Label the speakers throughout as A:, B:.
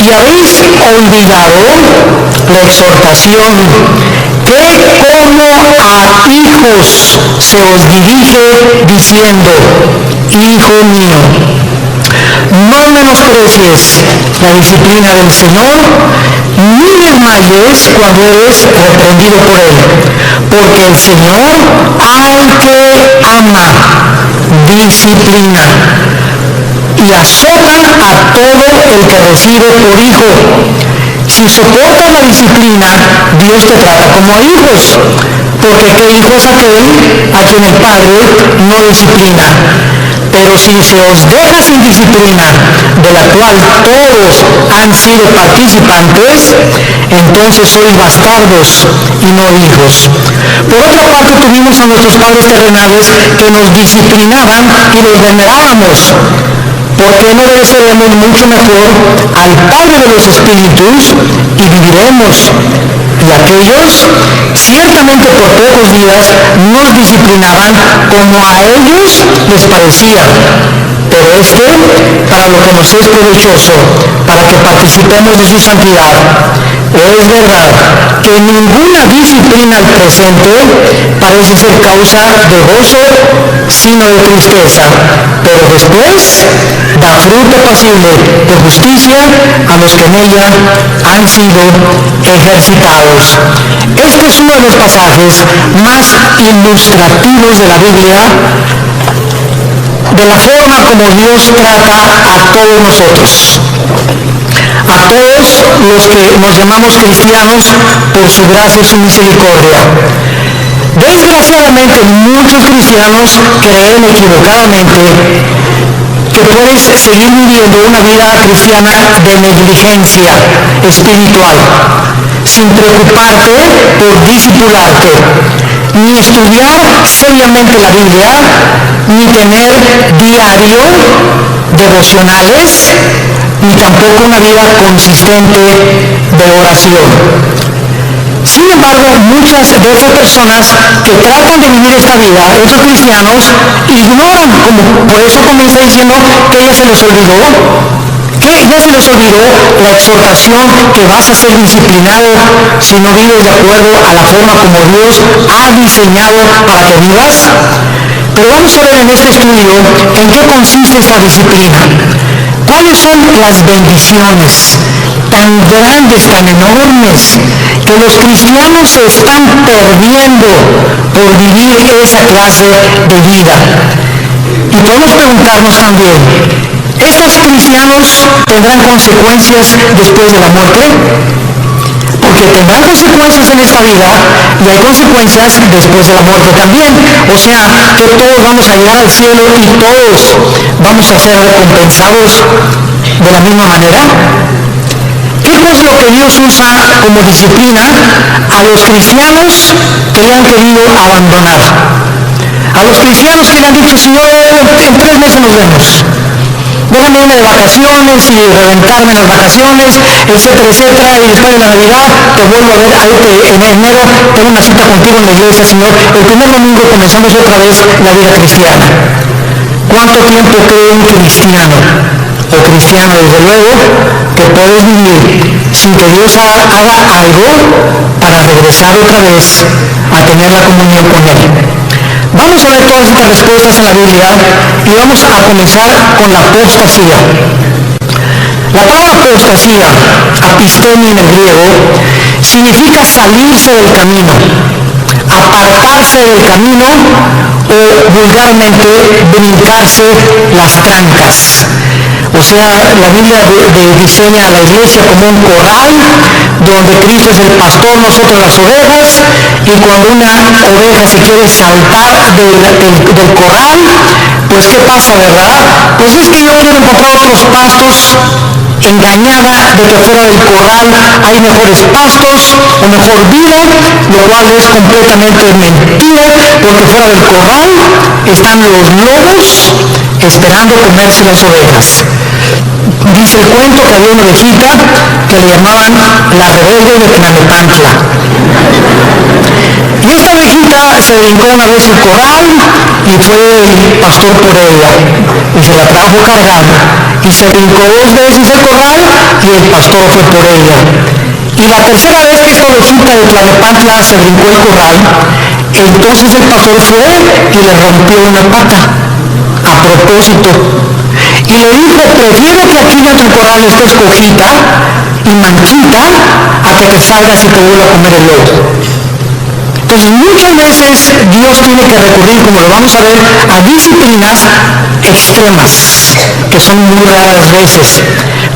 A: y habéis olvidado la exhortación que como a hijos se os dirige diciendo, hijo mío, no menosprecies la disciplina del Señor, ni desmayes cuando eres reprendido por Él, porque el Señor al que ama disciplina y azota a todo el que recibe por hijo. Si soportas la disciplina, Dios te trata como a hijos, porque ¿qué hijo es aquel a quien el Padre no disciplina? Pero si se os deja sin disciplina, de la cual todos han sido participantes, entonces sois bastardos y no hijos. Por otra parte, tuvimos a nuestros padres terrenales que nos disciplinaban y los venerábamos. ¿Por qué no obedeceremos mucho mejor al Padre de los Espíritus y viviremos? Y aquellos, ciertamente por pocos días, nos disciplinaban como a ellos les parecía. Pero para lo que nos es provechoso, para que participemos de su santidad. Es verdad que ninguna disciplina al presente parece ser causa de gozo, sino de tristeza, pero después da fruto apacible de justicia a los que en ella han sido ejercitados. Este es uno de los pasajes más ilustrativos de la Biblia, de la forma como Dios trata a todos nosotros, a todos los que nos llamamos cristianos por su gracia y su misericordia. Desgraciadamente, muchos cristianos creen equivocadamente que puedes seguir viviendo una vida cristiana de negligencia espiritual, sin preocuparte por discipularte, ni estudiar seriamente la Biblia, ni tener diario devocionales, ni tampoco una vida consistente de oración. Sin embargo, muchas de estas personas que tratan de vivir esta vida, estos cristianos, ignoran, por eso comienza diciendo que ya se les olvidó la exhortación que vas a ser disciplinado si no vives de acuerdo a la forma como Dios ha diseñado para que vivas. Pero vamos a ver en este estudio en qué consiste esta disciplina. ¿Cuáles son las bendiciones tan grandes, tan enormes, que los cristianos se están perdiendo por vivir esa clase de vida? Y podemos preguntarnos también, ¿estos cristianos tendrán consecuencias después de la muerte? Porque tendrán consecuencias en esta vida y hay consecuencias después de la muerte también. O sea, que todos vamos a llegar al cielo y todos vamos a ser recompensados de la misma manera. ¿Qué es lo que Dios usa como disciplina a los cristianos que le han querido abandonar? A los cristianos que le han dicho, Señor, en 3 meses nos vemos. Déjame irme de vacaciones y reventarme en las vacaciones, etcétera, etcétera, y después de la Navidad te vuelvo a ver, en enero tengo una cita contigo en la iglesia, Señor. El primer domingo comenzamos otra vez la vida cristiana. ¿Cuánto tiempo cree un cristiano, o cristiana desde luego, que puedes vivir sin que Dios haga algo para regresar otra vez a tener la comunión con Él? Vamos a ver todas estas respuestas en la Biblia y vamos a comenzar con la apostasía. La palabra apostasía, apistemi en el griego, significa salirse del camino, apartarse del camino o vulgarmente brincarse las trancas. O sea, la Biblia diseña a la iglesia como un corral donde Cristo es el pastor, nosotros las ovejas, y cuando una oveja se quiere saltar del corral, pues ¿qué pasa, verdad? Pues es que yo quiero encontrar otros pastos, engañada de que fuera del corral hay mejores pastos o mejor vida, lo cual es completamente mentira, porque fuera del corral están los lobos esperando comerse las ovejas. Dice el cuento que había una ovejita que le llamaban la rebelde de Tlalnepantla. Y esta ovejita se brincó una vez el corral y fue el pastor por ella y se la trajo cargando y se brincó 2 veces el corral y el pastor fue por ella. Y la tercera vez que esta ovejita de Tlalnepantla se brincó el corral, entonces el pastor fue y le rompió una pata a propósito y le dijo: prefiero que aquí en tu corral estés cojita y manchita a que te salgas y te vuelva a comer el lobo. Entonces muchas veces Dios tiene que recurrir, como lo vamos a ver, a disciplinas extremas, que son muy raras veces.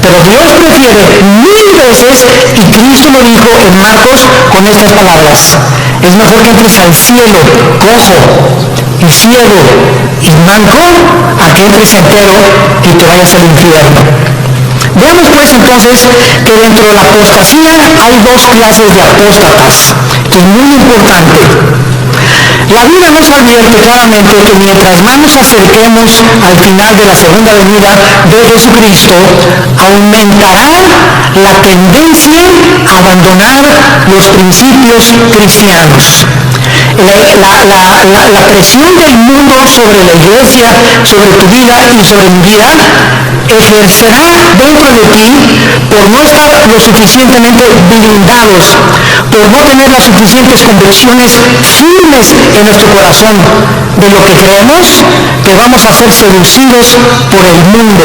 A: Pero Dios prefiere 1000 veces, y Cristo lo dijo en Marcos con estas palabras: es mejor que entres al cielo cojo y ciego y manco a que entres entero y te vayas al infierno. Veamos pues entonces que dentro de la apostasía hay 2 clases de apóstatas, que es muy importante. La Biblia nos advierte claramente que mientras más nos acerquemos al final de la segunda venida de Jesucristo, aumentará la tendencia a abandonar los principios cristianos. La presión del mundo sobre la iglesia, sobre tu vida y sobre mi vida, ejercerá dentro de ti por no estar lo suficientemente blindados, por no tener las suficientes convicciones firmes en nuestro corazón de lo que creemos, que vamos a ser seducidos por el mundo.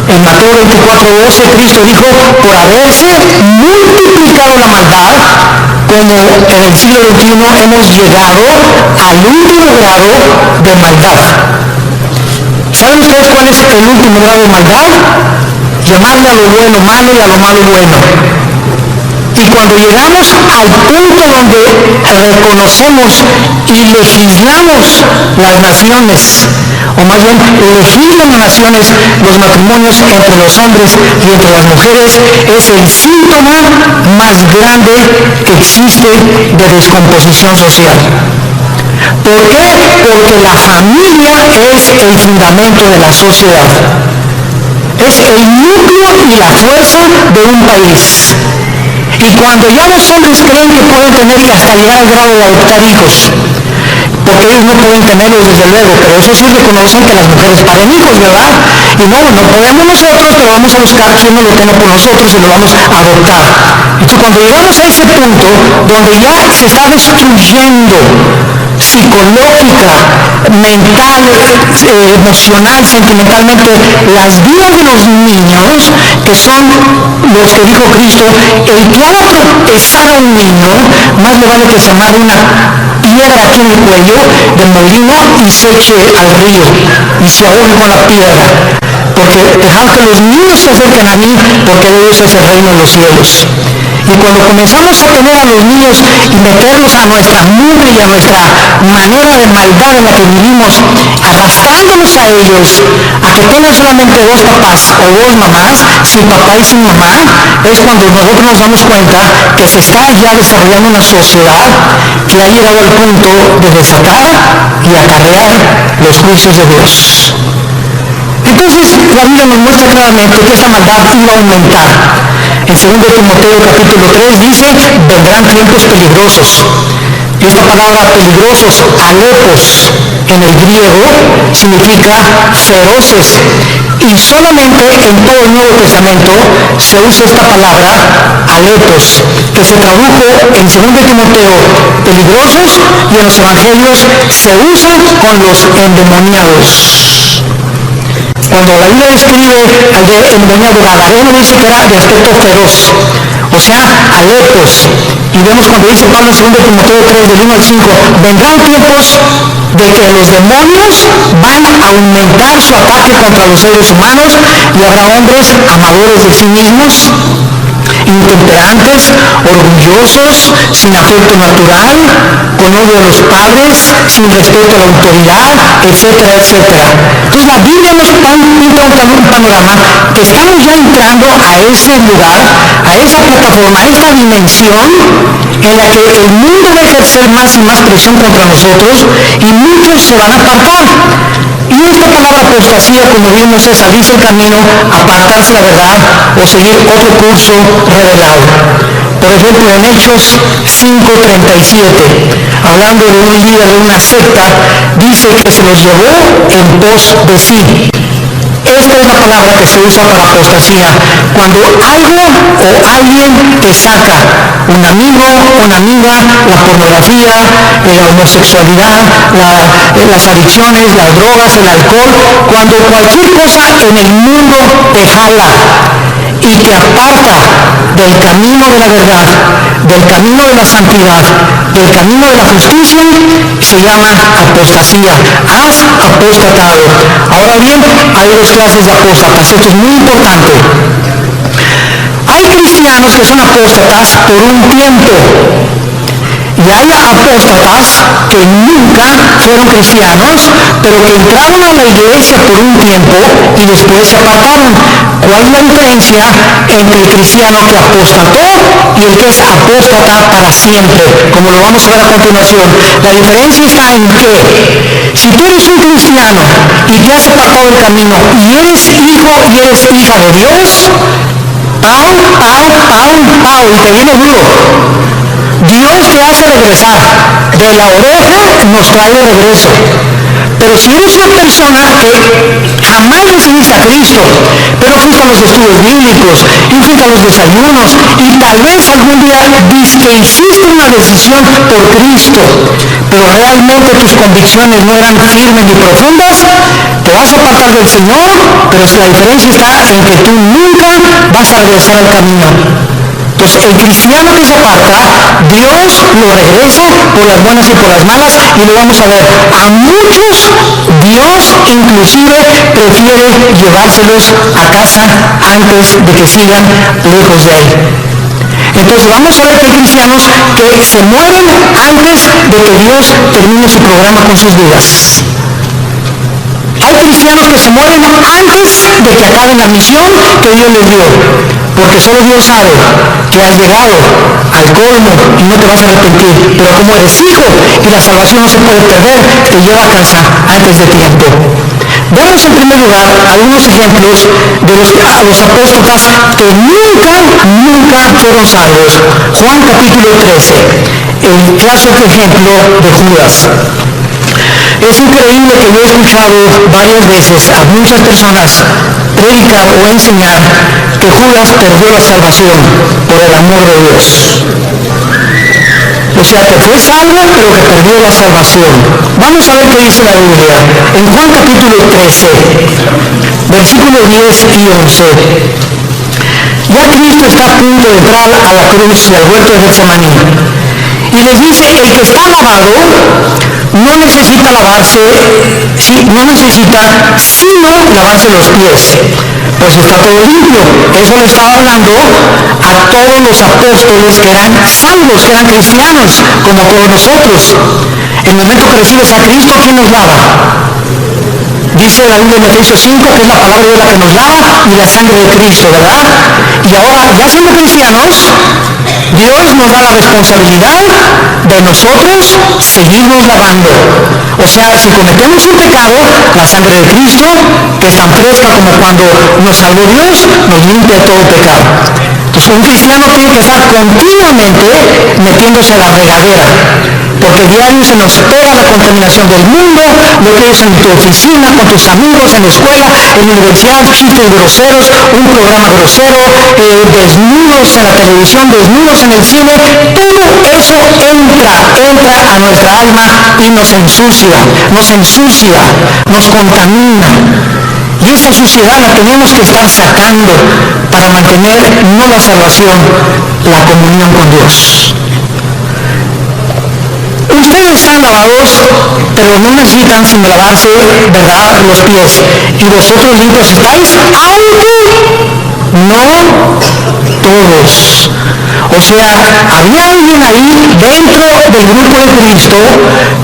A: En Mateo 24:12 Cristo dijo: por haberse multiplicado la maldad, como en el siglo XXI hemos llegado al último grado de maldad. ¿Saben ustedes cuál es el último grado de maldad? Llamarle a lo bueno malo y a lo malo bueno. Y cuando llegamos al punto donde reconocemos y legislamos las naciones, o más bien legislan las naciones los matrimonios entre los hombres y entre las mujeres, es el síntoma más grande que existe de descomposición social. ¿Por qué? Porque la familia es el fundamento de la sociedad. Es el núcleo y la fuerza de un país. Y cuando ya los hombres creen que pueden tener y hasta llegar al grado de adoptar hijos, porque ellos no pueden tenerlos desde luego, pero eso sí reconocen que las mujeres paren hijos, ¿verdad? Y no podemos nosotros, pero vamos a buscar quién nos lo tenga por nosotros y lo vamos a adoptar. Entonces cuando llegamos a ese punto donde ya se está destruyendo psicológica, mental, emocional, sentimentalmente las vidas de los niños, que son los que dijo Cristo: el que haga tropezar a un niño, más le vale que se amarre una piedra aquí en el cuello de molino y se eche al río y se ahogue con la piedra, porque dejad que los niños se acerquen a mí, porque de ellos es el reino de los cielos. Y cuando comenzamos a tener a los niños y meterlos a nuestra mugre y a nuestra manera de maldad en la que vivimos, arrastrándonos a ellos, a que tengan solamente 2 papás o 2 mamás, sin papá y sin mamá, es cuando nosotros nos damos cuenta que se está ya desarrollando una sociedad que ha llegado al punto de desatar y acarrear los juicios de Dios. Entonces la Biblia nos muestra claramente que esta maldad iba a aumentar. En 2 Timoteo capítulo 3 dice: vendrán tiempos peligrosos. Esta palabra peligrosos, alepos, en el griego significa feroces. Y solamente en todo el Nuevo Testamento se usa esta palabra, alepos, que se tradujo en 2 Timoteo peligrosos, y en los evangelios se usa con los endemoniados. Cuando la Biblia describe al endemoniado gadareno, dice que era de aspecto feroz, o sea, alepos. Y vemos cuando dice Pablo en 2 Timoteo 3, del 1 al 5, vendrán tiempos de que los demonios van a aumentar su ataque contra los seres humanos, y habrá hombres amadores de sí mismos, intemperantes, orgullosos, sin afecto natural, con odio a los padres, sin respeto a la autoridad, etcétera, etcétera. Entonces la Biblia nos pinta un panorama que estamos ya entrando a ese lugar, a esa plataforma, a esta dimensión en la que el mundo va a ejercer más y más presión contra nosotros y muchos se van a apartar. Y esta palabra apostasía, como vimos, es salirse del camino, apartarse de la verdad o seguir otro curso revelado. Por ejemplo, en Hechos 5:37, hablando de un líder de una secta, dice que se los llevó en pos de sí. Esta es la palabra que se usa para apostasía. Cuando algo o alguien te saca, un amigo, una amiga, la pornografía, la homosexualidad, las adicciones, las drogas, el alcohol, cuando cualquier cosa en el mundo te jala y te aparta del camino de la verdad, del camino de la santidad, del camino de la justicia, se llama apostasía. Has apostatado. Ahora bien, hay dos clases de apóstatas. Esto es muy importante. Hay cristianos que son apóstatas por un tiempo. Y hay apóstatas que nunca fueron cristianos, pero que entraron a la iglesia por un tiempo y después se apartaron. ¿Cuál es la diferencia entre el cristiano que apostató y el que es apóstata para siempre? Como lo vamos a ver a continuación. La diferencia está en que si tú eres un cristiano y te has apartado del camino y eres hijo y eres hija de Dios, pau, y te viene duro. Dios te hace regresar. De la oreja nos trae de regreso. Pero si eres una persona que jamás recibiste a Cristo, pero fuiste a los estudios bíblicos y fuiste a los desayunos y tal vez algún día hiciste una decisión por Cristo, pero realmente tus convicciones no eran firmes ni profundas, te vas a apartar del Señor, pero la diferencia está en que tú nunca vas a regresar al camino. Entonces, el cristiano que se aparta, Dios lo regresa por las buenas y por las malas, y lo vamos a ver. A muchos, Dios inclusive prefiere llevárselos a casa antes de que sigan lejos de Él. Entonces, vamos a ver que hay cristianos que se mueren antes de que Dios termine su programa con sus vidas. Hay cristianos que se mueren antes de que acaben la misión que Dios les dio, porque solo Dios sabe que has llegado al colmo y no te vas a arrepentir, pero como eres hijo y la salvación no se puede perder, te lleva a casa antes de tiempo. Veamos en primer lugar algunos ejemplos de los apóstotas que nunca fueron salvos. Juan capítulo 13, el clásico ejemplo de Judas. Es increíble que yo he escuchado varias veces a muchas personas predicar o enseñar que Judas perdió la salvación por el amor de Dios. O sea, que fue salvo, pero que perdió la salvación. Vamos a ver qué dice la Biblia. En Juan capítulo 13, versículos 10 y 11. Ya Cristo está a punto de entrar a la cruz y al huerto de Getsemaní. Y les dice, el que está lavado no necesita lavarse, sino lavarse los pies, pues está todo limpio. Eso le estaba hablando a todos los apóstoles que eran salvos, que eran cristianos, como todos nosotros. En el momento que recibes a Cristo, ¿quién nos lava? Dice la Biblia en Efesios 5 que es la palabra de la que nos lava y la sangre de Cristo, ¿verdad? Y ahora, ya siendo cristianos, Dios nos da la responsabilidad de nosotros seguirnos lavando. O sea, si cometemos un pecado, la sangre de Cristo, que es tan fresca como cuando nos salvó Dios, nos limpia todo pecado. Entonces, un cristiano tiene que estar continuamente metiéndose a la regadera, porque diario se nos pega la contaminación del mundo, lo que es en tu oficina, con tus amigos, en la escuela, en la universidad, chistes groseros, un programa grosero, desnudos en la televisión, desnudos en el cine, todo eso entra a nuestra alma y nos ensucia, nos contamina. Y esa suciedad la tenemos que estar sacando para mantener no la salvación, la comunión con Dios. Ustedes están lavados, pero no necesitan sino lavarse, ¿verdad?, los pies. Y vosotros limpios estáis, aunque no todos. O sea, había alguien ahí dentro del grupo de Cristo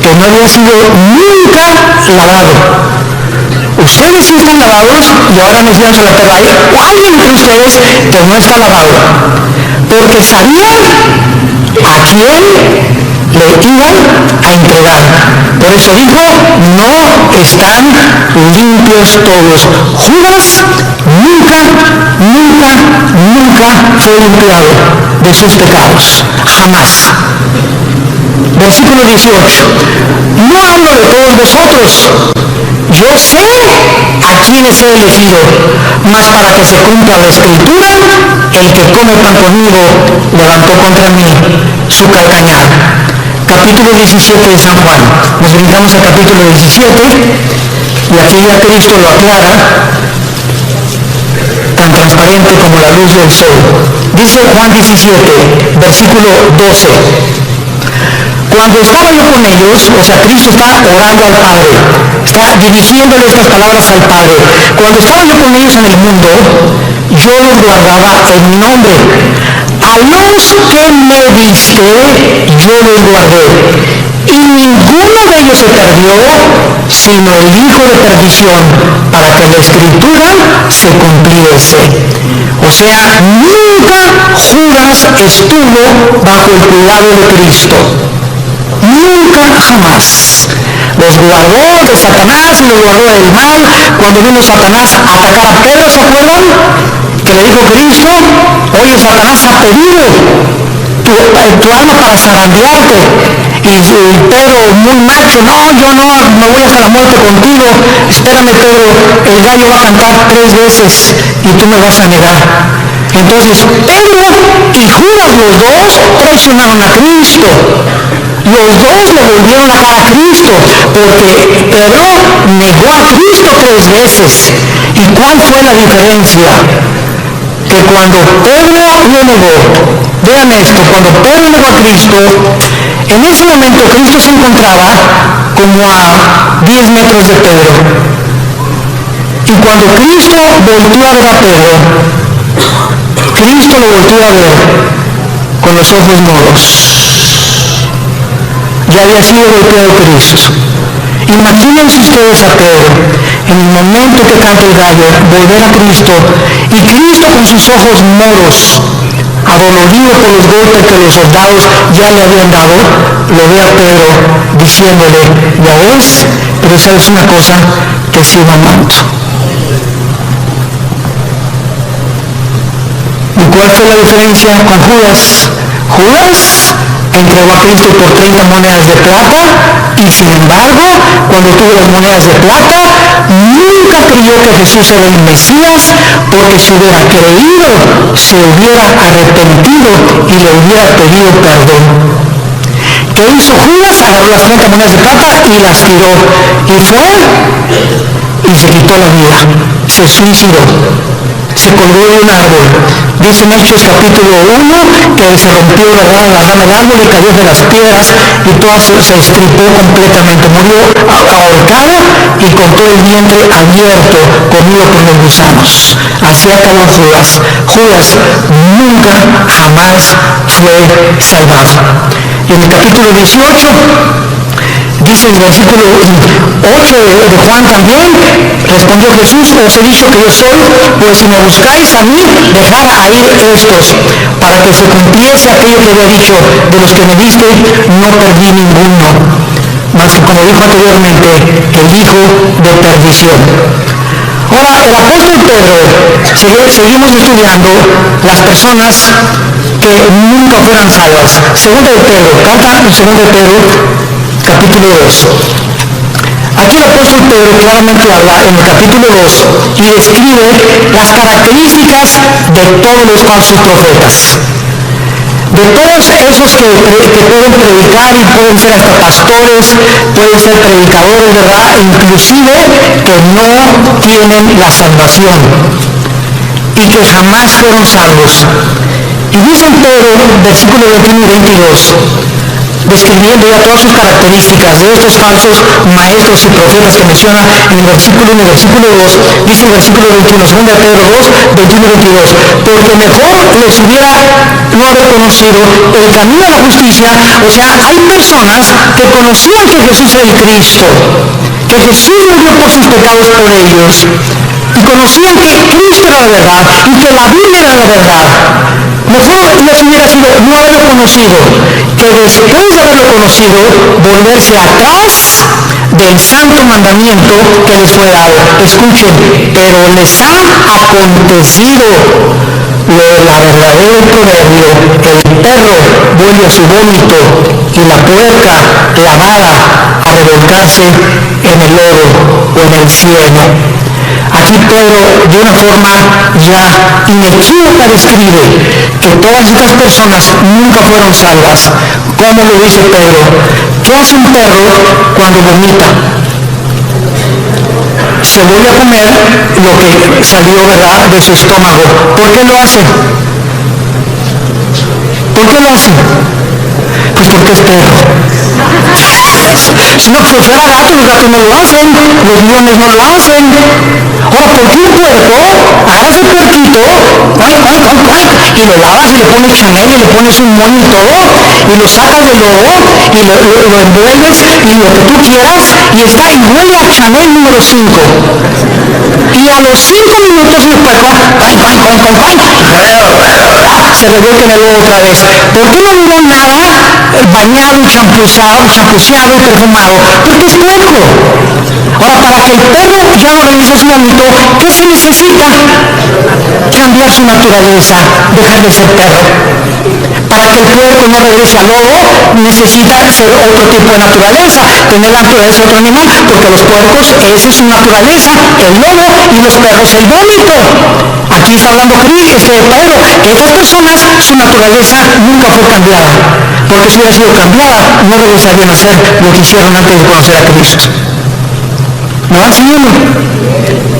A: que no había sido nunca lavado. Ustedes sí están lavados y ahora nos vamos a la perla. Hay alguien entre ustedes que no está lavado, porque sabían a quién le iban a entregar. Por eso dijo, no están limpios todos. Judas nunca fue limpiado. de sus pecados. Jamás. Versículo 18. No hablo de todos vosotros. Yo sé a quienes he elegido, mas para que se cumpla la escritura, el que come pan conmigo levantó contra mí su calcañar. Capítulo 17 de San Juan. Nos brincamos al capítulo 17 y aquí ya Cristo lo aclara, tan transparente como la luz del sol. Dice Juan 17, versículo 12. Cuando estaba yo con ellos, o sea, Cristo está orando al Padre, está dirigiéndole estas palabras al Padre. Cuando estaba yo con ellos en el mundo, yo los guardaba en mi nombre. A los que me diste, yo los guardé. Y ninguno de ellos se perdió, sino el hijo de perdición, para que la escritura se cumpliese. O sea, nunca Judas estuvo bajo el cuidado de Cristo. Nunca, jamás. Los guardó de Satanás y los guardó del mal. Cuando vino Satanás a atacar a Pedro, ¿se acuerdan? Que le dijo Cristo: oye, Satanás ha pedido tu alma para zarandearte. Y Pedro, muy macho: no, yo no me voy hasta la muerte contigo. Espérame, Pedro, el gallo va a cantar 3 veces y tú me vas a negar. Entonces Pedro y Judas, los dos traicionaron a Cristo. Los dos le volvieron la cara a Cristo, porque Pedro negó a Cristo 3 veces. ¿Y cuál fue la diferencia? Que cuando Pedro lo negó, vean esto, cuando Pedro negó a Cristo, en ese momento Cristo se encontraba como a 10 metros de Pedro. Y cuando Cristo volvió a ver a Pedro, Cristo lo volvió a ver con los ojos moros. Ya había sido golpeado Cristo. Imagínense ustedes a Pedro, en el momento que canta el gallo, volver a Cristo, y Cristo con sus ojos moros, adolorido por los golpes que los soldados ya le habían dado, lo ve a Pedro diciéndole: ya ves, pero sabes una cosa, te sigo amando. ¿Y cuál fue la diferencia con Judas? Judas entregó a Cristo por 30 monedas de plata, y sin embargo, cuando tuvo las monedas de plata, nunca creyó que Jesús era el Mesías, porque si hubiera creído, se hubiera arrepentido y le hubiera pedido perdón. ¿Qué hizo Judas? Agarró las 30 monedas de plata y las tiró, y fue y se quitó la vida, se suicidó, se colgó de un árbol. Dice en Hechos capítulo 1 que se rompió la rama del árbol y cayó de las piedras y todo se estripó completamente. Murió ahorcado y con todo el vientre abierto, comido por los gusanos. Así acabó Judas. Judas nunca, jamás fue salvado. Y en el capítulo 18, dice el versículo 8 de Juan también: respondió Jesús: os he dicho que yo soy, pues si me buscáis a mí, dejad a ir estos, para que se cumpliese aquello que había dicho: de los que me diste, no perdí ninguno, más que, como dijo anteriormente, el hijo de perdición. Ahora, el apóstol Pedro, seguimos estudiando las personas que nunca fueran salvas. Segunda de Pedro, carta segunda de Pedro, capítulo 2. Aquí el apóstol Pedro claramente habla en el capítulo 2 y describe las características de todos los falsos profetas. De todos esos que pueden predicar y pueden ser hasta pastores, pueden ser predicadores, ¿verdad? Inclusive que no tienen la salvación y que jamás fueron salvos. Y dice en Pedro, versículo 21 y 22, describiendo ya todas sus características de estos falsos maestros y profetas que menciona en el versículo 1 y versículo 2, dice el versículo 21, 2 Pedro 2, 21 y 22, porque mejor les hubiera no haber conocido el camino a la justicia. O sea, hay personas que conocían que Jesús era el Cristo, que Jesús murió por sus pecados por ellos, y conocían que Cristo era la verdad y que la Biblia era la verdad. Mejor les hubiera sido no haberlo conocido, que después de haberlo conocido, volverse atrás del santo mandamiento que les fue dado. Escuchen, pero les ha acontecido lo de la verdadera proverbio, el perro vuelve a su vómito y la puerca lavada a revolcarse en el lodo o en el cielo. Aquí Pedro, de una forma ya inequívoca, describe que todas estas personas nunca fueron salvas. ¿Cómo lo dice Pedro? ¿Qué hace un perro cuando vomita? Se vuelve a comer lo que salió, ¿verdad?, de su estómago. ¿Por qué lo hace? ¿Por qué lo hace? Pues porque es perro. Si no fuera gato, los gatos no lo hacen, los leones no lo hacen. Ahora, ¿por qué un puerco agarra su puerquito y lo lavas y le pones Chanel y le pones un moño y todo, y lo sacas del lodo y lo envuelves y lo que tú quieras, y está y huele a Chanel número 5? Y a los 5 minutos el puerco se revuelve en el lodo otra vez. ¿Por qué no duró nada bañado y champuceado y perfumado? Porque es puerco. Ahora, para que el perro ya no regrese a su vómito, ¿qué se necesita? Cambiar su naturaleza, dejar de ser perro. Para que el puerco no regrese al lodo, necesita ser otro tipo de naturaleza, tener la naturaleza de otro animal, porque los puercos, esa es su naturaleza, el lodo, y los perros el vómito. Aquí está hablando Pedro, que estas personas, su naturaleza nunca fue cambiada, porque si hubiera sido cambiada, no regresarían a hacer lo que hicieron antes de conocer a Cristo. ¿Me van siguiendo?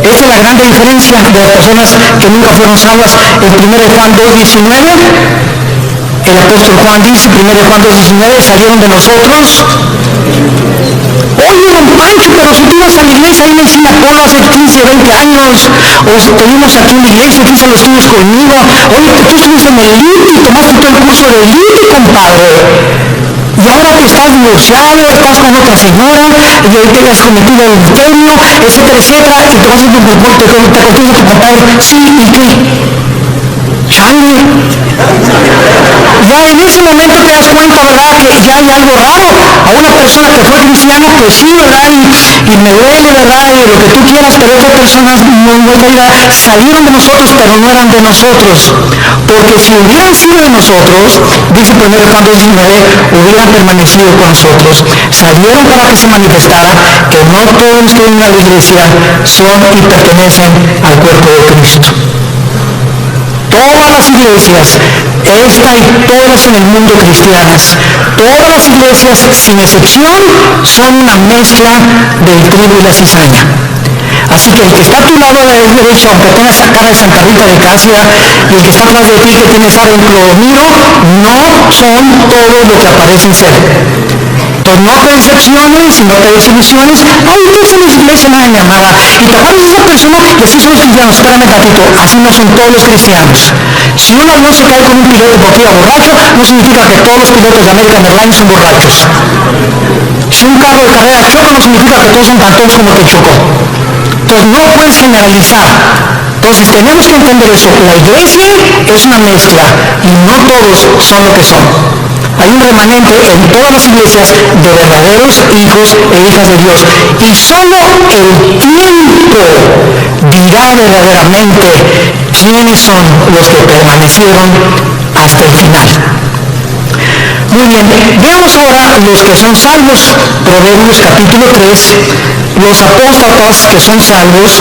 A: Esta es la gran diferencia de las personas que nunca fueron salvas. En 1 Juan 2:19, el apóstol Juan dice, 1 Juan 2:19, salieron de nosotros. Oye, don Pancho, pero si tú ibas a la iglesia ahí en el Sinapolo hace 15, 20 años, o estuvimos aquí en la iglesia, aquí están los estudios conmigo, oye, tú estuviste en el LITI, tomaste todo el curso del LITI, compadre. Y ahora que estás divorciado, estás con otra señora, y ahorita ya has cometido adulterio, etcétera, etcétera, y te vas a te contesta tu compadre, sí, ¿y qué? Chale. Ya en ese momento te das cuenta, ¿verdad?, que ya hay algo raro. A una persona que fue cristiana, pues sí, ¿verdad?, y me duele, ¿verdad?, y lo que tú quieras, pero otras personas salieron de nosotros, pero no eran de nosotros. Porque si hubieran sido de nosotros, dice 1 Juan 2:19, hubieran permanecido con nosotros. Salieron para que se manifestara que no todos los que vienen a la iglesia son y pertenecen al cuerpo de Cristo. Todas las iglesias, esta y todas en el mundo cristianas, todas las iglesias sin excepción son una mezcla del trigo y la cizaña. Así que el que está a tu lado a la derecha, aunque tenga esa cara de Santa Rita de Casia, y el que está atrás de ti, que tiene esa de un cloromiro, no son todos lo que aparecen ser. Entonces no te decepciones y no te desilusiones. Ay, no son las iglesias, nada, mi amada. Y te acuerdas de esa persona que sí son los cristianos. Espérame tantito, así no son todos los cristianos. Si un avión se cae con un piloto porque iba borracho, no significa que todos los pilotos de American Airlines son borrachos. Si un carro de carrera choca, no significa que todos son tan tontos como el que chocó. Entonces no puedes generalizar. Entonces tenemos que entender eso. La iglesia es una mezcla y no todos son lo que son. Hay un remanente en todas las iglesias de verdaderos hijos e hijas de Dios. Y solo el tiempo dirá verdaderamente quiénes son los que permanecieron hasta el final. Muy bien, veamos ahora los que son salvos. Proverbios capítulo 3, los apóstatas que son salvos,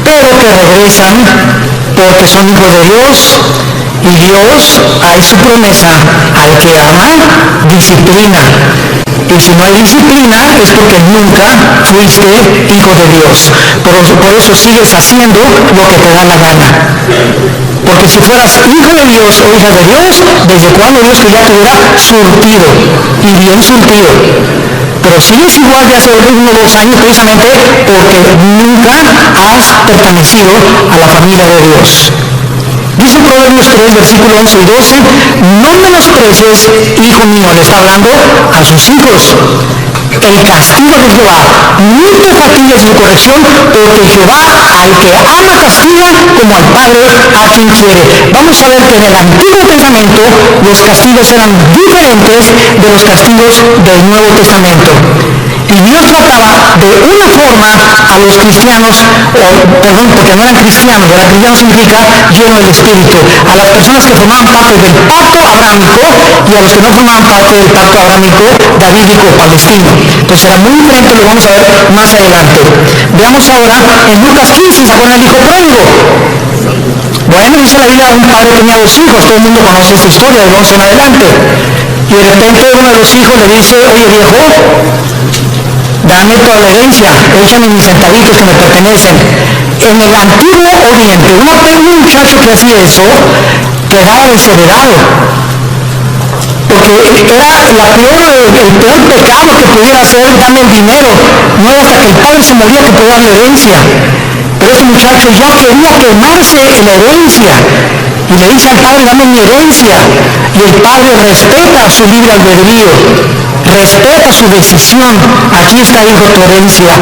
A: pero que regresan porque son hijos de Dios, y Dios hay su promesa: al que ama, disciplina. Y si no hay disciplina es porque nunca fuiste hijo de Dios. Pero por eso sigues haciendo lo que te da la gana. Porque si fueras hijo de Dios o hija de Dios, ¿desde cuándo Dios que ya te hubiera surtido? Y bien surtido. Pero sigues igual de hace 1 o 2 años precisamente porque nunca has pertenecido a la familia de Dios. Dice Proverbios 3, versículo 11 y 12, no menosprecies, hijo mío, le está hablando a sus hijos, el castigo de Jehová, ni te fatigues en corrección, porque Jehová al que ama castiga como al padre a quien quiere. Vamos a ver que en el Antiguo Testamento los castigos eran diferentes de los castigos del Nuevo Testamento. Y Dios trataba de una forma a los cristianos, porque no eran cristianos, ¿verdad? Cristiano significa lleno del Espíritu, a las personas que formaban parte del pacto abrámico y a los que no formaban parte del pacto abrámico davídico palestino. Entonces era muy diferente, lo vamos a ver más adelante. Veamos ahora en Lucas 15, ¿se acuerdan del hijo pródigo? Bueno, dice la Biblia, un padre tenía 2 hijos, todo el mundo conoce esta historia, de 11 en adelante. Y de repente uno de los hijos le dice, oye viejo, dame toda la herencia, échame mis centavitos que me pertenecen. En el antiguo oriente, un muchacho que hacía eso, quedaba desheredado. Porque era el peor pecado que pudiera hacer darle el dinero. No era hasta que el padre se moría que podía darle herencia. Pero este muchacho ya quería quemarse en la herencia. Y le dice al padre, dame mi herencia. Y el padre respeta su libre albedrío, respeta su decisión. Aquí está, hijo, tu herencia.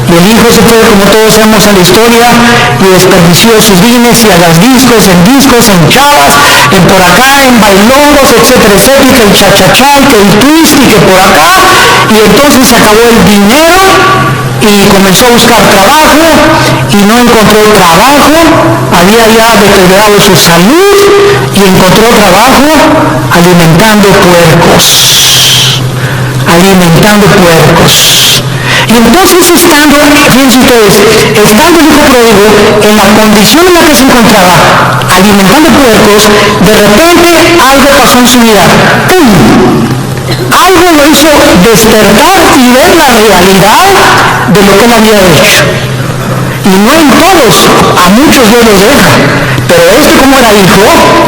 A: Y el hijo se fue, como todos sabemos en la historia, y desperdició sus bienes y a las discos, en chavas, en por acá, en bailongos, etcétera, etcétera, que el cha-cha-cha, y que el twist, y que por acá. Y entonces se acabó el dinero y comenzó a buscar trabajo y no encontró trabajo, había ya deteriorado su salud y encontró trabajo alimentando puercos. Y entonces estando el hijo pródigo en la condición en la que se encontraba, alimentando puercos, de repente algo pasó en su vida. ¡Pum! Algo lo hizo despertar y ver la realidad de lo que él había hecho. Y no en todos, a muchos Dios los deja, pero como era hijo,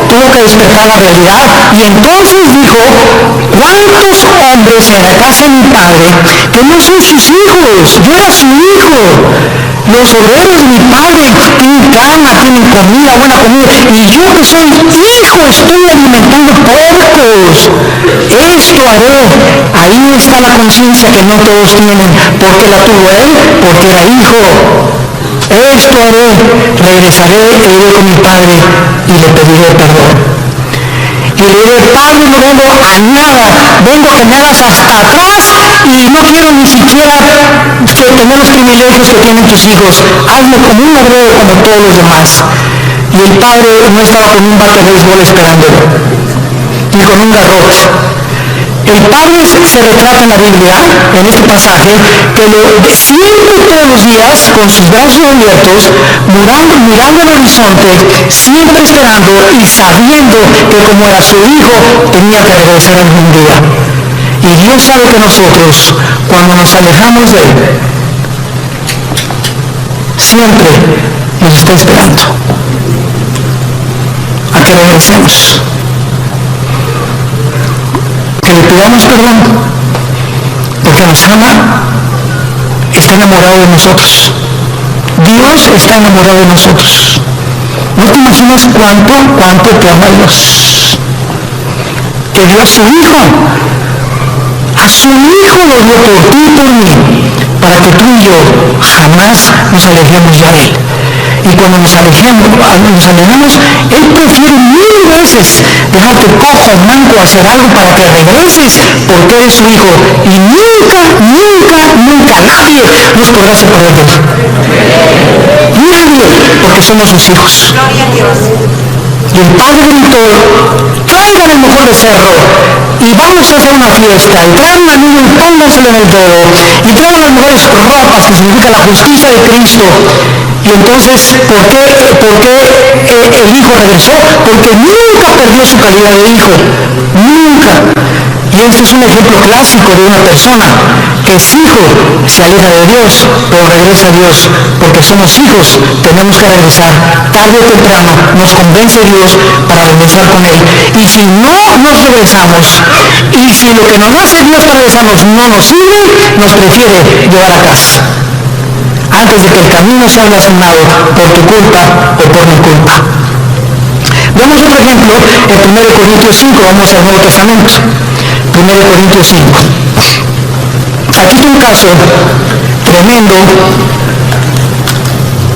A: tuvo que despertar la realidad. Y entonces dijo, ¿cuántos hombres en la casa de mi padre que no son sus hijos? Yo era su hijo. Los obreros de mi padre tienen cama, tienen comida, buena comida, y yo que soy hijo estoy alimentando puercos. Esto haré. Ahí está la conciencia que no todos tienen. ¿Por qué la tuvo él? Porque era hijo. Esto haré, regresaré e iré con mi padre y le pediré perdón. Y le diré, padre, no vengo a nada, vengo a que me hagas hasta atrás y no quiero ni siquiera tener los privilegios que tienen tus hijos. Hazme como un obrero como todos los demás. Y el padre no estaba con un bate de béisbol esperándolo, ni con un garrote. El padre se retrata en la Biblia, en este pasaje, que siempre todos los días, con sus brazos abiertos, mirando el horizonte, siempre esperando y sabiendo que como era su hijo, tenía que regresar algún día. Y Dios sabe que nosotros, cuando nos alejamos de él, siempre nos está esperando a que regresemos. Que le pidamos perdón, porque nos ama, está enamorado de nosotros. Dios está enamorado de nosotros. No te imaginas cuánto te ama Dios. Que dio a su hijo lo dio por ti y por mí, para que tú y yo jamás nos alejemos de él. Y cuando nos alejamos, él prefiere 1000 veces dejarte cojo, manco, hacer algo para que regreses, porque eres su hijo. Y nunca nadie nos podrá separar de él. Nadie, porque somos sus hijos. Y el padre gritó, traigan el mejor becerro y vamos a hacer una fiesta, y traigan un anillo y pónganselo en el dedo, y traigan las mejores ropas, que significa la justicia de Cristo. Y entonces, ¿por qué el hijo regresó? Porque nunca perdió su calidad de hijo, nunca. Y este es un ejemplo clásico de una persona que es hijo, se aleja de Dios, pero regresa a Dios, porque somos hijos, tenemos que regresar tarde o temprano, nos convence Dios para regresar con él. Y si no nos regresamos, y si lo que nos hace Dios para regresarnos no nos sirve, nos prefiere llevar a casa, antes de que el camino sea blasfemado por tu culpa o por mi culpa. Veamos otro ejemplo en 1 Corintios 5, vamos al Nuevo Testamento. 1 Corintios 5. Aquí está un caso tremendo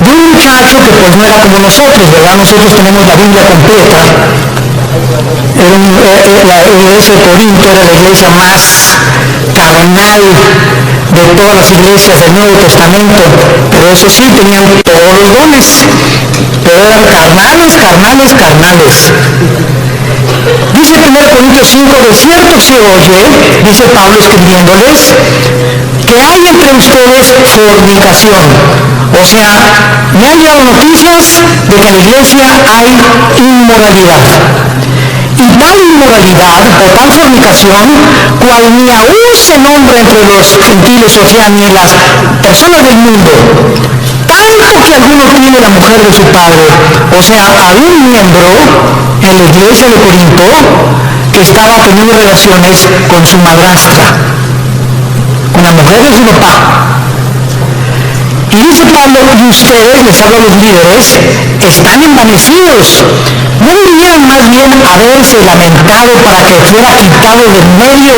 A: de un muchacho que pues no era como nosotros, ¿verdad? Nosotros tenemos la Biblia completa. La iglesia de Corinto era la iglesia más carnal, de todas las iglesias del Nuevo Testamento, pero eso sí, tenían todos los dones, pero eran carnales. Dice 1 Corintios 5, de cierto se oye, dice Pablo escribiéndoles, que hay entre ustedes fornicación. O sea, me han llegado noticias de que en la iglesia hay inmoralidad. Y tal inmoralidad o tal fornicación, cual ni aún se nombra entre los gentiles, o sea, ni las personas del mundo, tanto que alguno tiene la mujer de su padre. O sea, había un miembro en la iglesia de Corinto que estaba teniendo relaciones con su madrastra, con la mujer de su papá. Y dice Pablo, y ustedes, les habla a los líderes, están envanecidos. ¿No deberían más bien haberse lamentado para que fuera quitado de en medio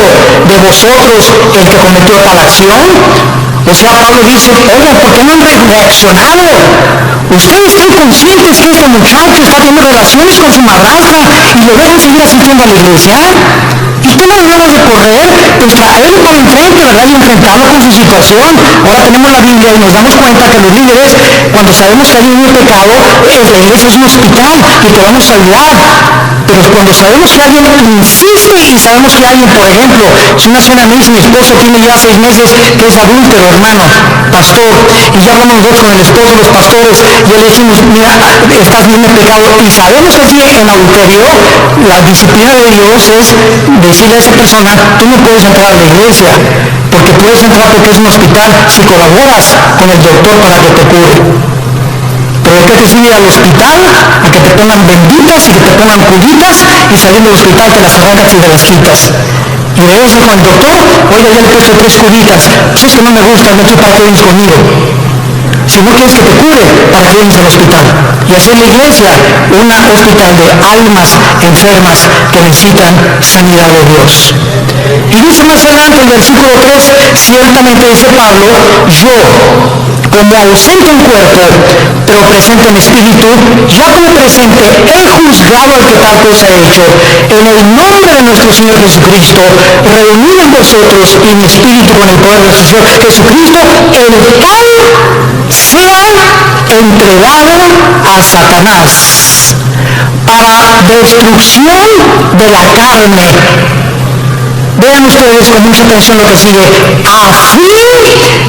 A: de vosotros el que cometió tal acción? O sea, Pablo dice, oigan, ¿por qué no han reaccionado? Ustedes están conscientes que este muchacho está teniendo relaciones con su madrastra y lo dejan seguir asistiendo a la iglesia. Y toman ganas de correr, pues traerlo para enfrente, ¿verdad? Y enfrentarlo con su situación. Ahora tenemos la Biblia y nos damos cuenta que los líderes, cuando sabemos que hay un pecado, la iglesia es un hospital y te vamos a ayudar. Pero cuando sabemos que alguien insiste y sabemos que alguien, por ejemplo, si una señora me dice, mi esposo tiene ya 6 meses que es adúltero, hermano, pastor, y ya hablamos nosotros con el esposo de los pastores, y le dijimos, mira, estás viendo el pecado, y sabemos que aquí en adulterio, la disciplina de Dios es decirle a esa persona, tú no puedes entrar a la iglesia, porque puedes entrar porque es un hospital si colaboras con el doctor para que te cure. Pero ¿qué te sirve al hospital? A que te pongan benditas y que te pongan curitas y saliendo del hospital te las arrancas y te las quitas. Y regresas con el doctor, oiga, ya le he puesto 3 curitas, pues es que no me gusta, no quiero para que vienes conmigo. Si no quieres que te cure, para que vienes al hospital. Y así en la iglesia, un hospital de almas enfermas que necesitan sanidad de Dios. Y dice más adelante el versículo 3, ciertamente dice Pablo, yo, como ausente en cuerpo, pero presente en espíritu, ya como presente he juzgado al que tal cosa he hecho, en el nombre de nuestro Señor Jesucristo, reunido en vosotros y mi espíritu con el poder de nuestro Señor Jesucristo, el tal sea entregado a Satanás para destrucción de la carne. Vean ustedes con mucha atención lo que sigue, a fin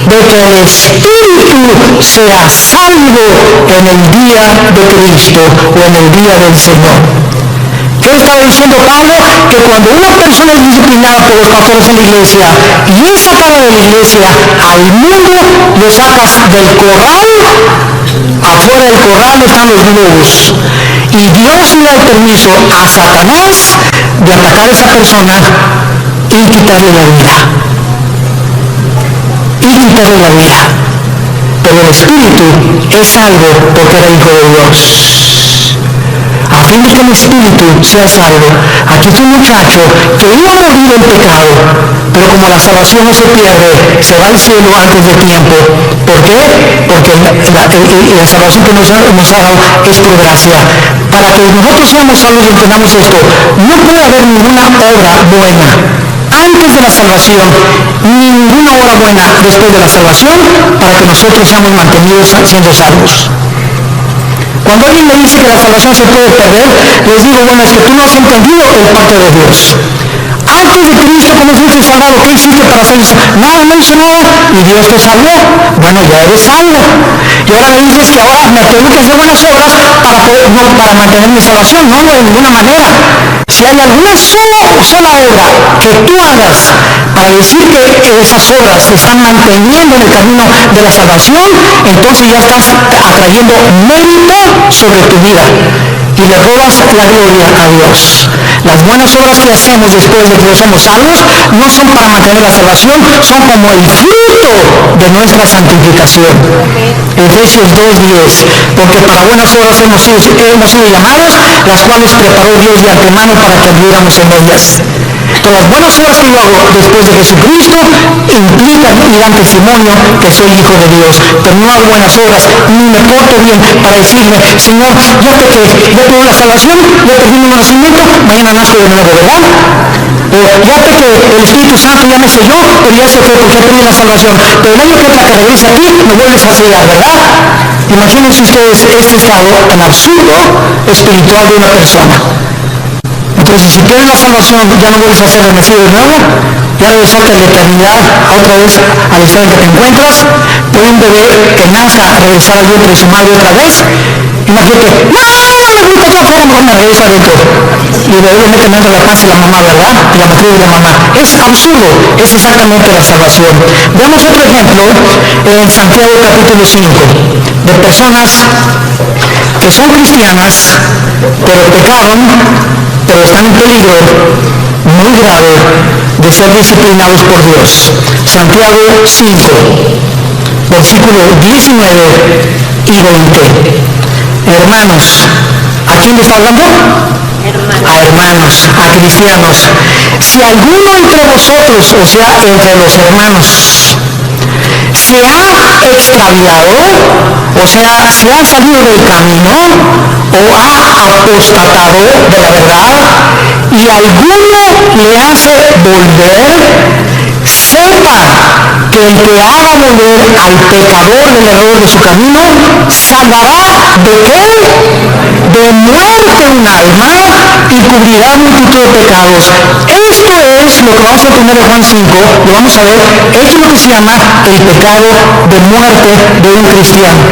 A: de que el espíritu sea salvo en el día de Cristo o en el día del Señor. ¿Qué estaba diciendo Pablo? Que cuando una persona es disciplinada por los pastores en la iglesia y es sacada de la iglesia al mundo, lo sacas del corral, afuera del corral están los lobos. Y Dios le da el permiso a Satanás de atacar a esa persona y quitarle la vida. Pero el espíritu es salvo porque era hijo de Dios. A fin de que el espíritu sea salvo. Aquí está un muchacho que iba a morir en pecado, pero como la salvación no se pierde, se va al cielo antes de tiempo. ¿Por qué? Porque la salvación que nos ha dado es por gracia. Para que nosotros seamos salvos y entendamos esto, no puede haber ninguna obra buena antes de la salvación, ninguna obra buena después de la salvación, para que nosotros seamos mantenidos siendo salvos. Cuando alguien me dice que la salvación se puede perder, les digo, bueno, es que tú no has entendido el pacto de Dios. Antes de Cristo, ¿cómo fuiste salvado? ¿Qué hiciste para ser salvado? Nada, no hice nada. ¿Y Dios te salvó? Bueno, ya eres salvo. Y ahora me dices que ahora me tengo que hacer buenas obras para mantener mi salvación. No, de ninguna manera. Si hay alguna sola obra que tú hagas para decir que esas obras te están manteniendo en el camino de la salvación, entonces ya estás atrayendo mérito sobre tu vida y le robas la gloria a Dios. Las buenas obras que hacemos después de que ya somos salvos no son para mantener la salvación, son como el fruto de nuestra santificación. Efesios 2:10, porque para buenas obras hemos sido llamados, las cuales preparó Dios de antemano para que anduviéramos en ellas. Entonces, las buenas obras que yo hago después de Jesucristo implican y dan testimonio que soy hijo de Dios, pero no hago buenas obras ni me porto bien para decirme, Señor, ya pequé, ya tuve la salvación, ya perdí mi nacimiento, mañana nazco de nuevo, ¿verdad? O ya pequé, el Espíritu Santo ya me selló, pero ya se fue porque ya perdí la salvación. Pero el año que entra que regrese aquí, me vuelves a sellar, ¿verdad? Imagínense ustedes este estado tan absurdo espiritual de una persona. Entonces, si pierdes la salvación, ya no vuelves a ser nacido de nuevo, ya regresaste a la eternidad, otra vez al estado en que te encuentras. Puede un bebé que nazca regresar al vientre de su madre otra vez. Imagínate, no me gusta, yo afuera, mejor me regreso adentro. Y el bebé mete dentro de la panza de la mamá, ¿verdad? Y la matriz de la mamá. Es absurdo, es exactamente la salvación. Veamos otro ejemplo en Santiago capítulo 5, de personas que son cristianas, pero pecaron, pero están en peligro muy grave de ser disciplinados por Dios. Santiago 5, versículo 19 y 20. Hermanos, ¿a quién le está hablando? A hermanos, a cristianos. Si alguno entre vosotros, o sea, entre los hermanos, se ha extraviado, o sea, se ha salido del camino, o ha apostatado de la verdad, y alguno le hace volver, sepa que el que haga volver al pecador del error de su camino, salvará ¿de qué? De muerte un alma y cubrirá multitud de pecados. Esto es lo que vamos a entender en Juan 5, lo vamos a ver, esto es lo que se llama el pecado de muerte de un cristiano.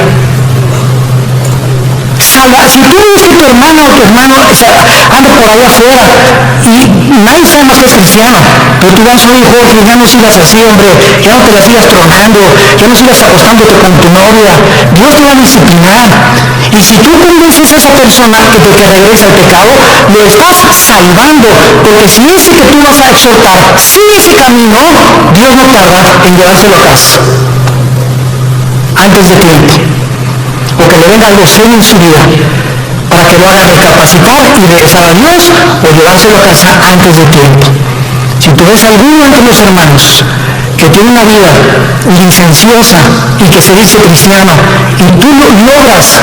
A: Si tú ves que tu hermana o tu hermano anda por ahí afuera y nadie sabe más que es cristiano, pero tú vas, oye Jorge, ya no sigas así, hombre, ya no te la sigas tronando, ya no sigas acostándote con tu novia, Dios te va a disciplinar. Y si tú convences a esa persona que regresa al pecado, lo estás salvando, porque si ese que tú vas a exhortar sigue ese camino, Dios no tarda en llevárselo a casa antes de tiempo, o que le venga algo serio en su vida para que lo haga recapacitar y regresar a Dios, o llevárselo a casa antes de tiempo. Si tú ves a alguno entre los hermanos que tiene una vida licenciosa y que se dice cristiano, y tú logras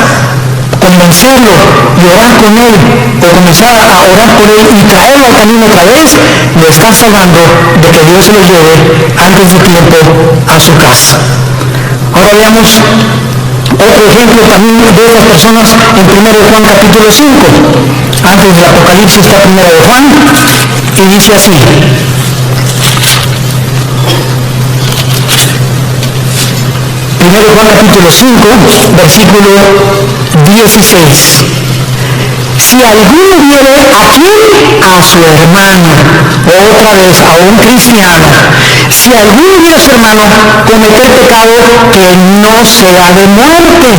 A: convencerlo y orar con él, o comenzar a orar por él y traerlo al camino otra vez, lo estás salvando de que Dios lo lleve antes de tiempo a su casa. Ahora veamos otro ejemplo también de estas personas en 1 Juan capítulo 5. Antes del Apocalipsis está 1 Juan y dice así. 1 Juan capítulo 5, versículo 16. Si alguno viere a quién, a su hermano, otra vez a un cristiano, si alguno viere a su hermano cometer pecado que no sea de muerte,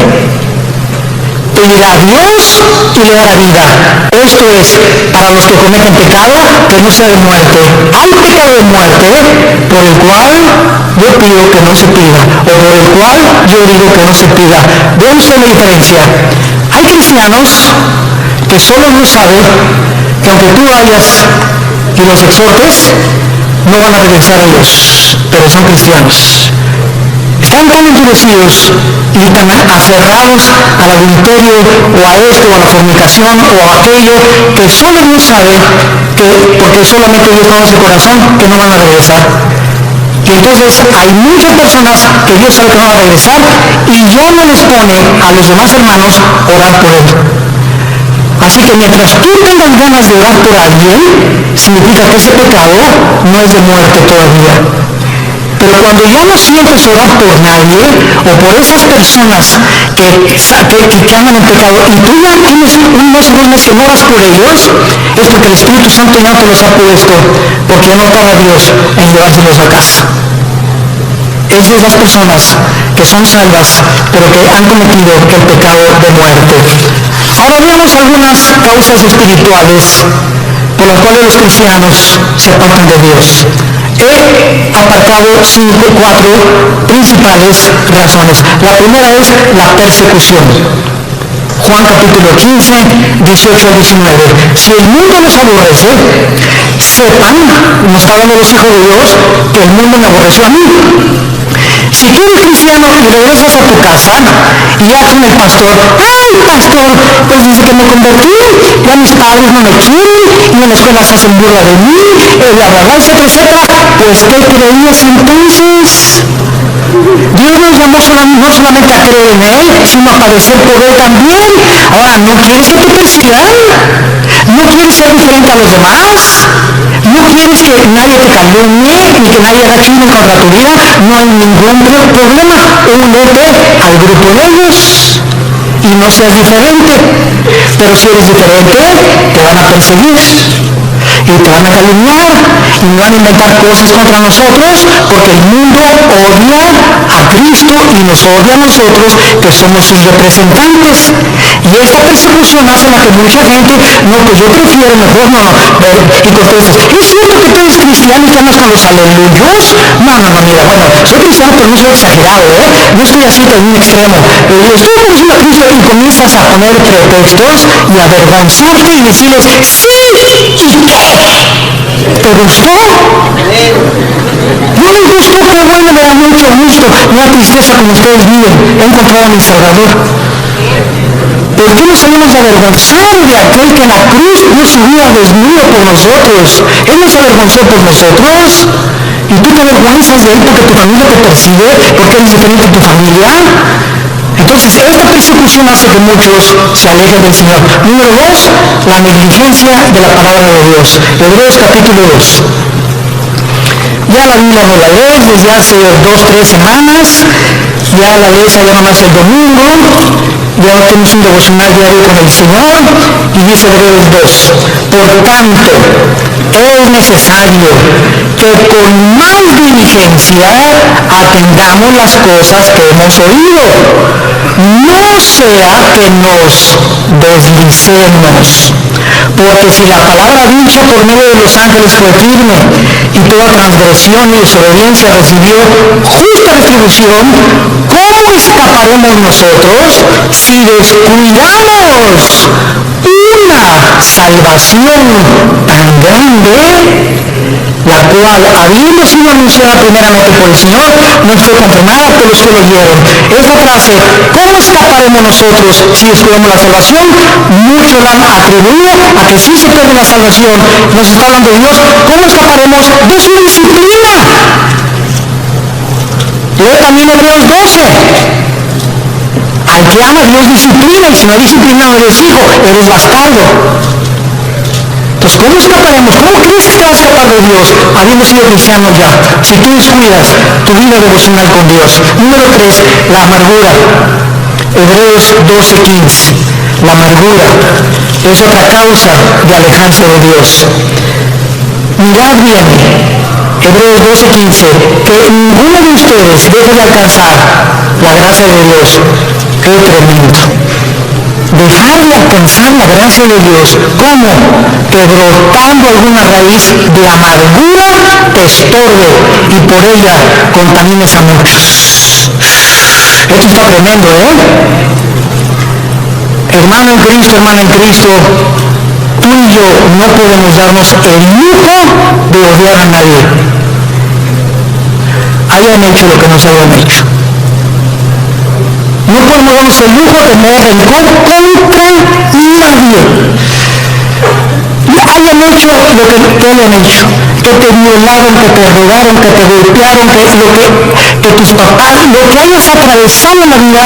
A: pedirá a Dios y le dará vida. Esto es, para los que cometen pecado que no sea de muerte. Hay pecado de muerte por el cual yo pido que no se pida, o por el cual yo digo que no se pida. Veamos la diferencia. Hay cristianos que solo no saben que aunque tú vayas y los exhortes, no van a regresar a Dios, pero son cristianos. Están tan endurecidos y tan aferrados al adulterio o a esto o a la fornicación o a aquello, que solo Dios sabe que, porque solamente Dios conoce el corazón, que no van a regresar. Y entonces hay muchas personas que Dios sabe que no van a regresar y ya no les pone a los demás hermanos orar por él. Así que mientras tú tengas ganas de orar por alguien, significa que ese pecado no es de muerte todavía. Pero cuando ya no sientes orar por nadie o por esas personas que andan en pecado y tú ya tienes unos meses que no oras por ellos, es porque el Espíritu Santo ya no te los ha puesto, porque ya no tarda Dios en llevárselos a casa. Esas son las personas que son salvas, pero que han cometido el pecado de muerte. Ahora veamos algunas causas espirituales por las cuales los cristianos se apartan de Dios. He apartado 4 principales razones. La primera es la persecución. Juan capítulo 15, 18 al 19. Si el mundo nos aborrece, sepan, nos está hablando los hijos de Dios, que el mundo me aborreció a mí. Si tú eres cristiano y regresas a tu casa y ya con el pastor, ¡ay, pastor! Pues desde que me convertí, ya mis padres no me quieren, y en la escuela se hacen burla de mí, bla, bla, bla, etcétera, etcétera. Pues, ¿qué creías entonces? Dios nos llamó no solamente a creer en Él, sino a padecer por Él también. Ahora, ¿no quieres que te persigan? ¿No quieres ser diferente a los demás? ¿No quieres que nadie te calumnie ni que nadie haga chisme contra tu vida? No hay ningún problema. Únete al grupo de ellos y no seas diferente. Pero si eres diferente, te van a perseguir y te van a calumniar y van a inventar cosas contra nosotros, porque el mundo odia a Cristo y nos odia a nosotros, que somos sus representantes. Y esta persecución hace la que mucha gente, no, pues yo prefiero mejor no. Y contestas, ¿es cierto que tú eres cristiano y que andas con los aleluyos? No, mira, bueno, soy cristiano pero no soy exagerado, no estoy así de un extremo. Estoy conociendo a Cristo y comienzas a poner pretextos y a avergonzarte y decirles, sí, ¿y qué? ¿Te gustó? No les gustó, qué bueno, me da mucho gusto. Me da tristeza como ustedes viven. He encontrado a mi Salvador. ¿Por qué nos salimos a avergonzar de aquel que en la cruz dio su vida desnudo por nosotros? Él nos avergonzó por nosotros. Y tú te avergüenzas de él porque tu familia te persigue, porque eres diferente a tu familia. Entonces, esta persecución hace que muchos se alejen del Señor. Número 2, la negligencia de la palabra de Dios. Hebreos capítulo 2. Ya la Biblia no la lees desde hace 2-3 semanas. Ya la lees allá nomás el domingo. Ya no tienes un devocional diario con el Señor. Y dice Hebreos 2. Por tanto, es necesario que con más diligencia atendamos las cosas que hemos oído. No sea que nos deslicemos. Porque si la palabra dicha por medio de los ángeles fue firme y toda transgresión y desobediencia recibió justa retribución, ¿cómo escaparemos nosotros si descuidamos una salvación tan grande, la cual, habiendo sido anunciada primeramente por el Señor, no fue confirmada por los que lo oyeron? Esta frase, ¿cómo escaparemos nosotros si descuidamos la salvación? Muchos la han atribuido a que sí se pierde la salvación. Nos está hablando Dios, ¿cómo escaparemos de su disciplina? Lee también Hebreos 12. Al que ama Dios disciplina, y si no hay disciplina no eres hijo, eres bastardo. Entonces, ¿cómo escaparemos? ¿Cómo crees que te vas a escapar de Dios habiendo sido cristiano ya? Si tú descuidas tu vida devocional con Dios. Número 3, la amargura. Hebreos 12:15. La amargura es otra causa de alejarse de Dios. Mirad bien, Hebreos 12:15, que ninguno de ustedes deje de alcanzar la gracia de Dios. ¡Qué tremendo! Dejar de alcanzar la gracia de Dios. ¿Cómo? Que brotando alguna raíz de amargura te estorbe y por ella contamines a muchos. Esto está tremendo, Hermano en Cristo, hermana en Cristo, tú y yo no podemos darnos el lujo de odiar a nadie. Hayan hecho lo que nos hayan hecho. No podemos darnos el lujo de tener rencor contra nadie. Hayan hecho lo que te hayan hecho, que te violaron, que te robaron, que te golpearon, que tus papás, lo que hayas atravesado en la vida,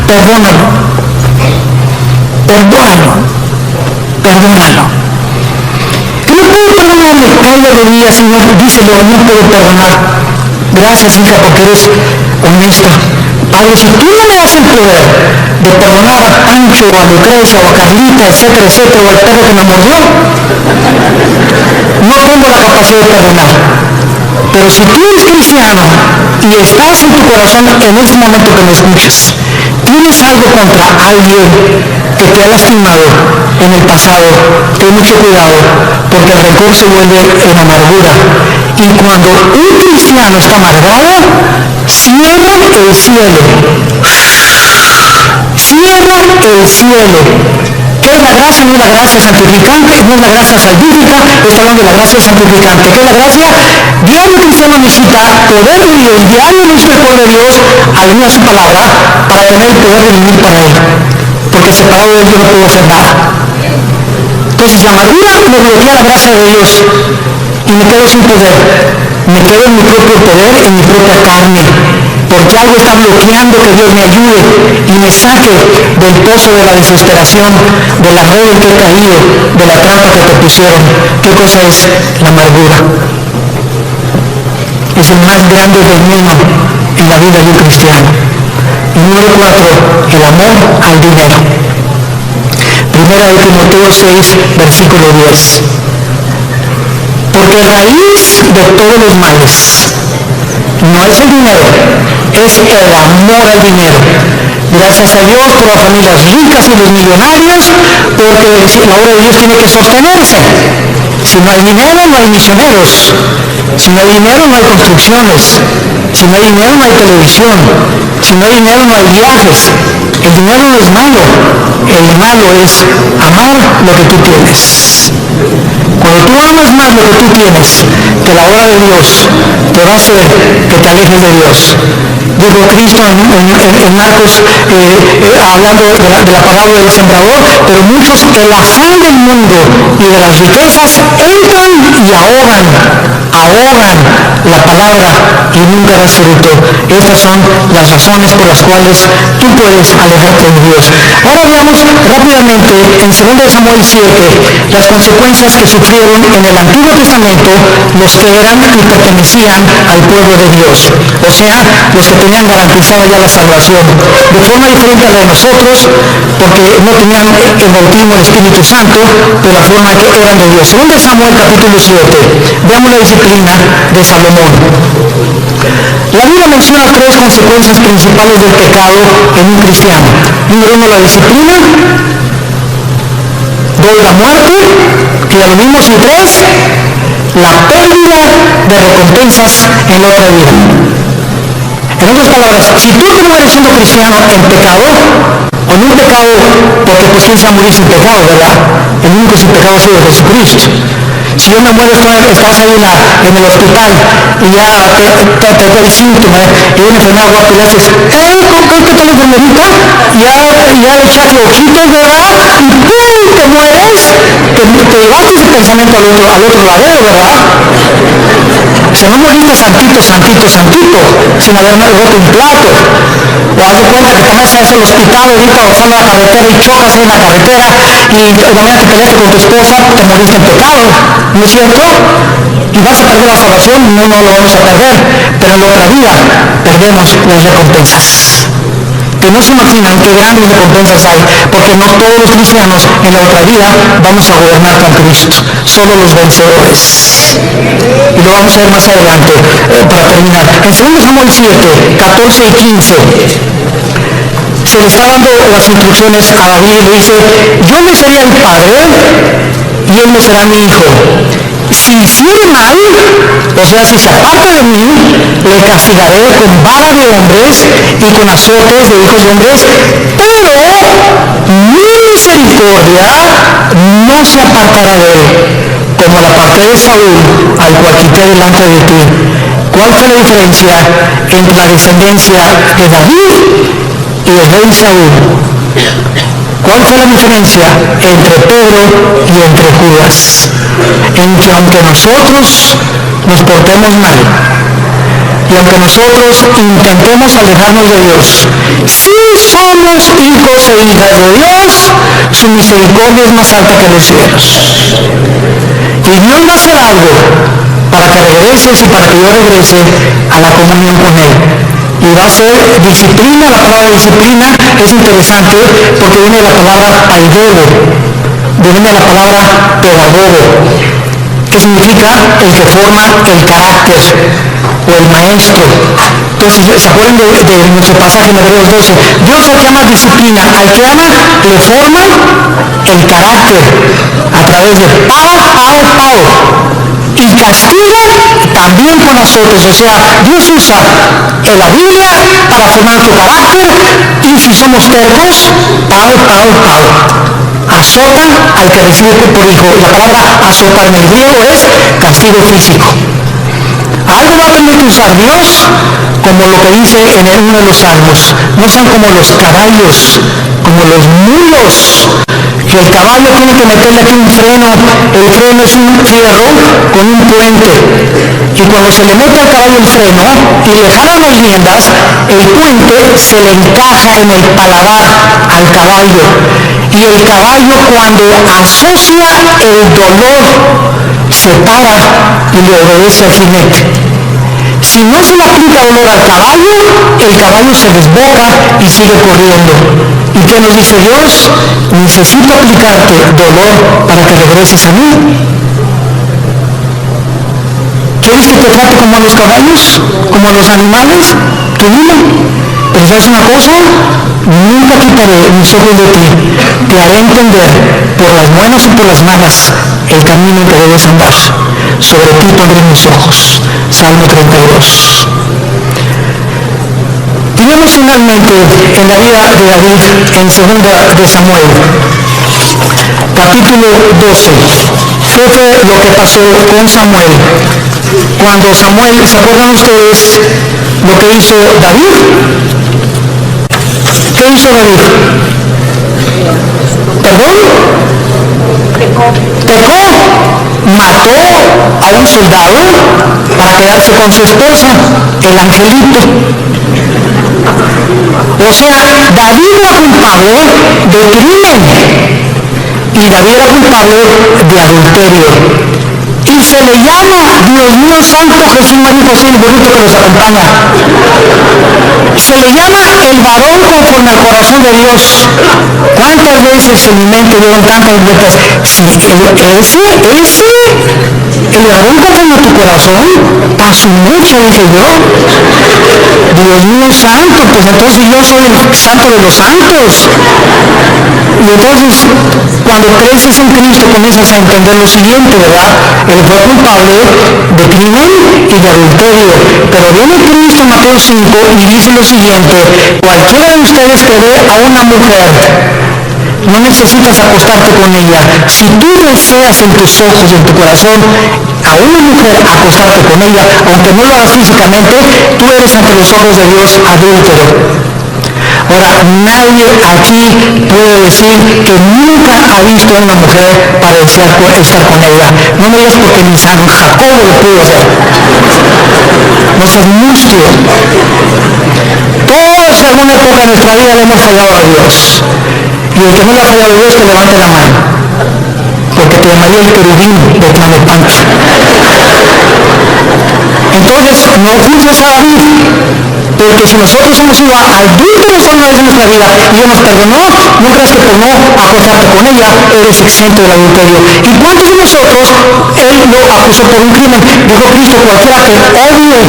A: perdónalo. Que no puedo perdonarle, cae de rodillas y no, díselo, no puedo perdonar. Gracias, hija, porque eres honesta. Padre, si tú no me das el poder de perdonar a Pancho, o a Lucrecia, o a Carlita, etcétera, etcétera, o al perro que me mordió, no tengo la capacidad de perdonar. Pero si tú eres cristiano y estás en tu corazón en este momento que me escuchas, tienes algo contra alguien que te ha lastimado en el pasado, ten mucho cuidado, porque el rencor se vuelve en amargura. Y cuando un cristiano está amargado, cierra el cielo. Cierra el cielo. ¿Qué es la gracia, no es la gracia santificante, no es la gracia salvífica, está hablando de la gracia santificante. ¿Qué es la gracia? Diario el cristiano necesita poder de Dios, diario necesita el poder de Dios al venir a su palabra para tener el poder de vivir para Él. Porque separado de Él yo no puedo hacer nada. Entonces la amargura me bloquea la gracia de Dios y me quedo sin poder. Me quedo en mi propio poder, en mi propia carne. Porque algo está bloqueando que Dios me ayude y me saque del pozo de la desesperación, de la red en que he caído, de la trampa que te pusieron. ¿Qué cosa es la amargura? Es el más grande veneno en la vida de un cristiano. Y número 4, el amor al dinero. Primera de Timoteo 6, versículo 10. Porque raíz de todos los males no es el dinero, es el amor al dinero. Gracias a Dios por las familias ricas y los millonarios, porque la obra de Dios tiene que sostenerse. Si no hay dinero, no hay misioneros. Si no hay dinero, no hay construcciones. Si no hay dinero, no hay televisión. Si no hay dinero, no hay viajes. El dinero no es malo. El malo es amar lo que tú tienes. Cuando tú amas más lo que tú tienes que la obra de Dios, te va a hacer que te alejes de Dios. Dijo Cristo en Marcos, hablando de la parábola del sembrador, pero muchos, el afán del mundo y de las riquezas, entran y ahogan la palabra y nunca das fruto. Estas son las razones por las cuales tú puedes alejarte de Dios. Ahora veamos rápidamente en 2 Samuel 7 las consecuencias que sufrieron en el Antiguo Testamento los que eran y pertenecían al pueblo de Dios, o sea, los que tenían garantizado ya la salvación, de forma diferente a la de nosotros, porque no tenían el bautismo del Espíritu Santo de la forma que eran de Dios. 2 Samuel capítulo 7, veamos la disciplina de Salomón. La Biblia menciona 3 consecuencias principales del pecado en un cristiano. Número 1, la disciplina. 2, la muerte, que ya lo vimos. Y 3, la pérdida de recompensas en la otra vida. En otras palabras, si tú te mueres siendo cristiano en pecado, o en un pecado, porque pues quién se va a morir sin pecado, ¿verdad? El único sin pecado ha sido Jesucristo. Si yo me muero, estás ahí en el hospital y ya te da el síntoma y una enfermedad guapa y le haces, ¿qué tal la enfermedita? Ya le echaste ojitos, ¿verdad? Y ¡pum! Te mueres, te llevaste ese pensamiento al otro lado, ¿verdad? O sea, no moriste santito, sin haber roto un plato. O haz de cuenta que te vas a hacer el hospital ahorita pasando la carretera y chocas en la carretera y la manera que peleaste con tu esposa, te moriste en pecado, ¿no es cierto? Y vas a perder la salvación, no lo vamos a perder, pero en la otra vida perdemos las recompensas. Que no se imaginan qué grandes recompensas hay, porque no todos los cristianos en la otra vida vamos a gobernar con Cristo, solo los vencedores. Y lo vamos a ver más adelante, para terminar. En 2 Samuel 7, 14 y 15, se le está dando las instrucciones a David y le dice, yo le seré el padre y él me será mi hijo. Si hiciere mal, o sea, si se aparta de mí, le castigaré con vara de hombres y con azotes de hijos de hombres, pero mi misericordia no se apartará de él, como la aparté de Saúl, al cual quité delante de ti. ¿Cuál fue la diferencia entre la descendencia de David y el rey Saúl? ¿Cuál fue la diferencia entre Pedro y entre Judas? En que aunque nosotros nos portemos mal y aunque nosotros intentemos alejarnos de Dios, si somos hijos e hijas de Dios, su misericordia es más alta que los cielos. Y Dios va a hacer algo para que regreses y para que yo regrese a la comunión con Él. Y va a ser disciplina. La palabra disciplina es interesante porque viene de la palabra paidedo, viene de la palabra pedagogo, que significa el que forma el carácter o el maestro. Entonces, ¿se acuerdan de nuestro pasaje en Hebreos 12? Dios al que ama disciplina, al que ama le forma el carácter a través de pao, y castiga también con azotes. O sea, Dios usa en la Biblia para formar tu carácter, y si somos tercos, pao. azota al que recibe por hijo. La palabra azotar en el griego es castigo físico. Algo va a tener que usar Dios, como lo que dice en uno de los salmos. No sean como los caballos, como los mulos, que el caballo tiene que meterle aquí un freno. El freno es un fierro con un puente, y cuando se le mete al caballo el freno y le jalan las riendas, el puente se le encaja en el paladar al caballo, y el caballo, cuando asocia el dolor, se para y le obedece al jinete. Si no se le aplica dolor al caballo, el caballo se desboca y sigue corriendo. ¿Y qué nos dice Dios? Necesito aplicarte dolor para que regreses a mí. ¿Quieres que te trate como a los caballos? ¿Como a los animales? Tú dime. Pero ¿sabes una cosa? Nunca quitaré mis ojos de ti. Te haré entender, por las buenas y por las malas, el camino que debes andar. Sobre ti pondré mis ojos. Salmo 32. Y vemos finalmente en la vida de David en 2 de Samuel, capítulo 12. ¿Qué fue lo que pasó con Samuel? Cuando Samuel, ¿se acuerdan ustedes lo que hizo David? ¿Qué hizo David? ¿Perdón? Pecó. Mató a un soldado para quedarse con su esposa, el angelito. O sea, David era culpable de crimen y David era culpable de adulterio. Y se le llama, Dios mío santo, Jesús, María, José y bonito que los acompaña. Se le llama el varón conforme al corazón de Dios. ¿Cuántas veces en mi mente dieron tantas vueltas? Si el varón conforme a tu corazón, pasó mucho, dije yo. Dios mío santo, pues entonces yo soy el santo de los santos. Y entonces, cuando creces en Cristo, comienzas a entender lo siguiente, ¿verdad? Él fue culpable de crimen y de adulterio. Pero viene Cristo en Mateo 5 y dice lo siguiente: cualquiera de ustedes que ve a una mujer, no necesitas acostarte con ella. Si tú deseas en tus ojos y en tu corazón a una mujer acostarte con ella, aunque no lo hagas físicamente, tú eres ante los ojos de Dios adúltero. Ahora, nadie aquí puede decir que nunca ha visto a una mujer para desear estar con ella. No me digas porque ni San Jacobo lo pudo hacer. No seas mustio. Todos en alguna época de nuestra vida le hemos fallado a Dios. Y el que no le ha fallado a Dios, que levante la mano. Porque te llamaría el querubín de Tlalnepantla. Entonces, no juzgues a David, porque si nosotros hemos sido adúlteros alguna vez en nuestra vida y Dios nos perdonó, no creas que por no acostarte con ella eres exento del adulterio. ¿Y cuántos de nosotros Él lo acusó por un crimen? Dijo Cristo: cualquiera que odie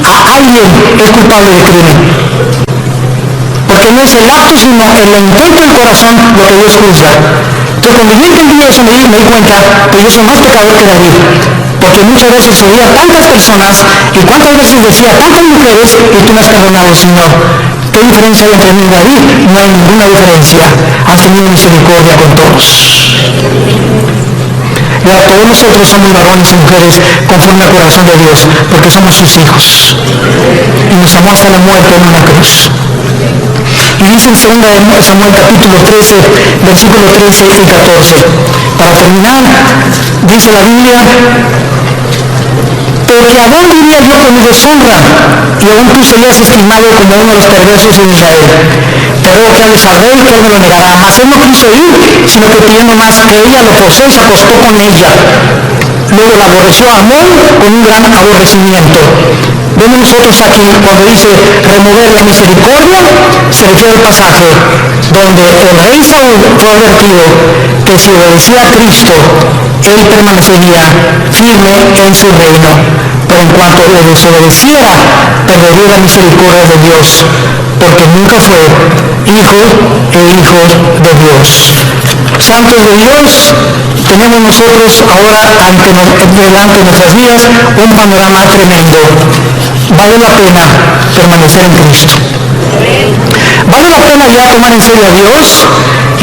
A: a alguien es culpable de crimen. Porque no es el acto, sino el intento del corazón lo que Dios juzga. Entonces, cuando yo entendí eso, me di cuenta que yo soy más pecador que David. Porque muchas veces subía tantas personas y cuántas veces decía tantas mujeres y tú me has perdonado, Señor. ¿Qué diferencia hay entre mí y David? No hay ninguna diferencia. Has tenido misericordia con todos. Y ahora todos nosotros somos varones y mujeres conforme al corazón de Dios, porque somos sus hijos. Y nos amó hasta la muerte en una cruz. Y dice en 2 Samuel capítulo 13, versículos 13 y 14. Para terminar, dice la Biblia: porque a dónde iría yo con mi deshonra, y aún tú serías estimado como uno de los perversos de Israel. Te ruego que hables al rey, que él me lo negará. Mas él no quiso ir, sino que pidiendo más, que ella lo forzó y se acostó con ella. Luego la aborreció a Amón con un gran aborrecimiento. Vemos nosotros aquí, cuando dice remover la misericordia, se refiere al pasaje donde el rey Saúl fue advertido que si obedecía a Cristo, él permanecería firme en su reino. Pero en cuanto le desobedeciera, perdería la misericordia de Dios, porque nunca fue hijo de Dios. Santos de Dios, tenemos nosotros ahora delante de nuestras vidas un panorama tremendo. Vale la pena permanecer en Cristo. Vale la pena ya tomar en serio a Dios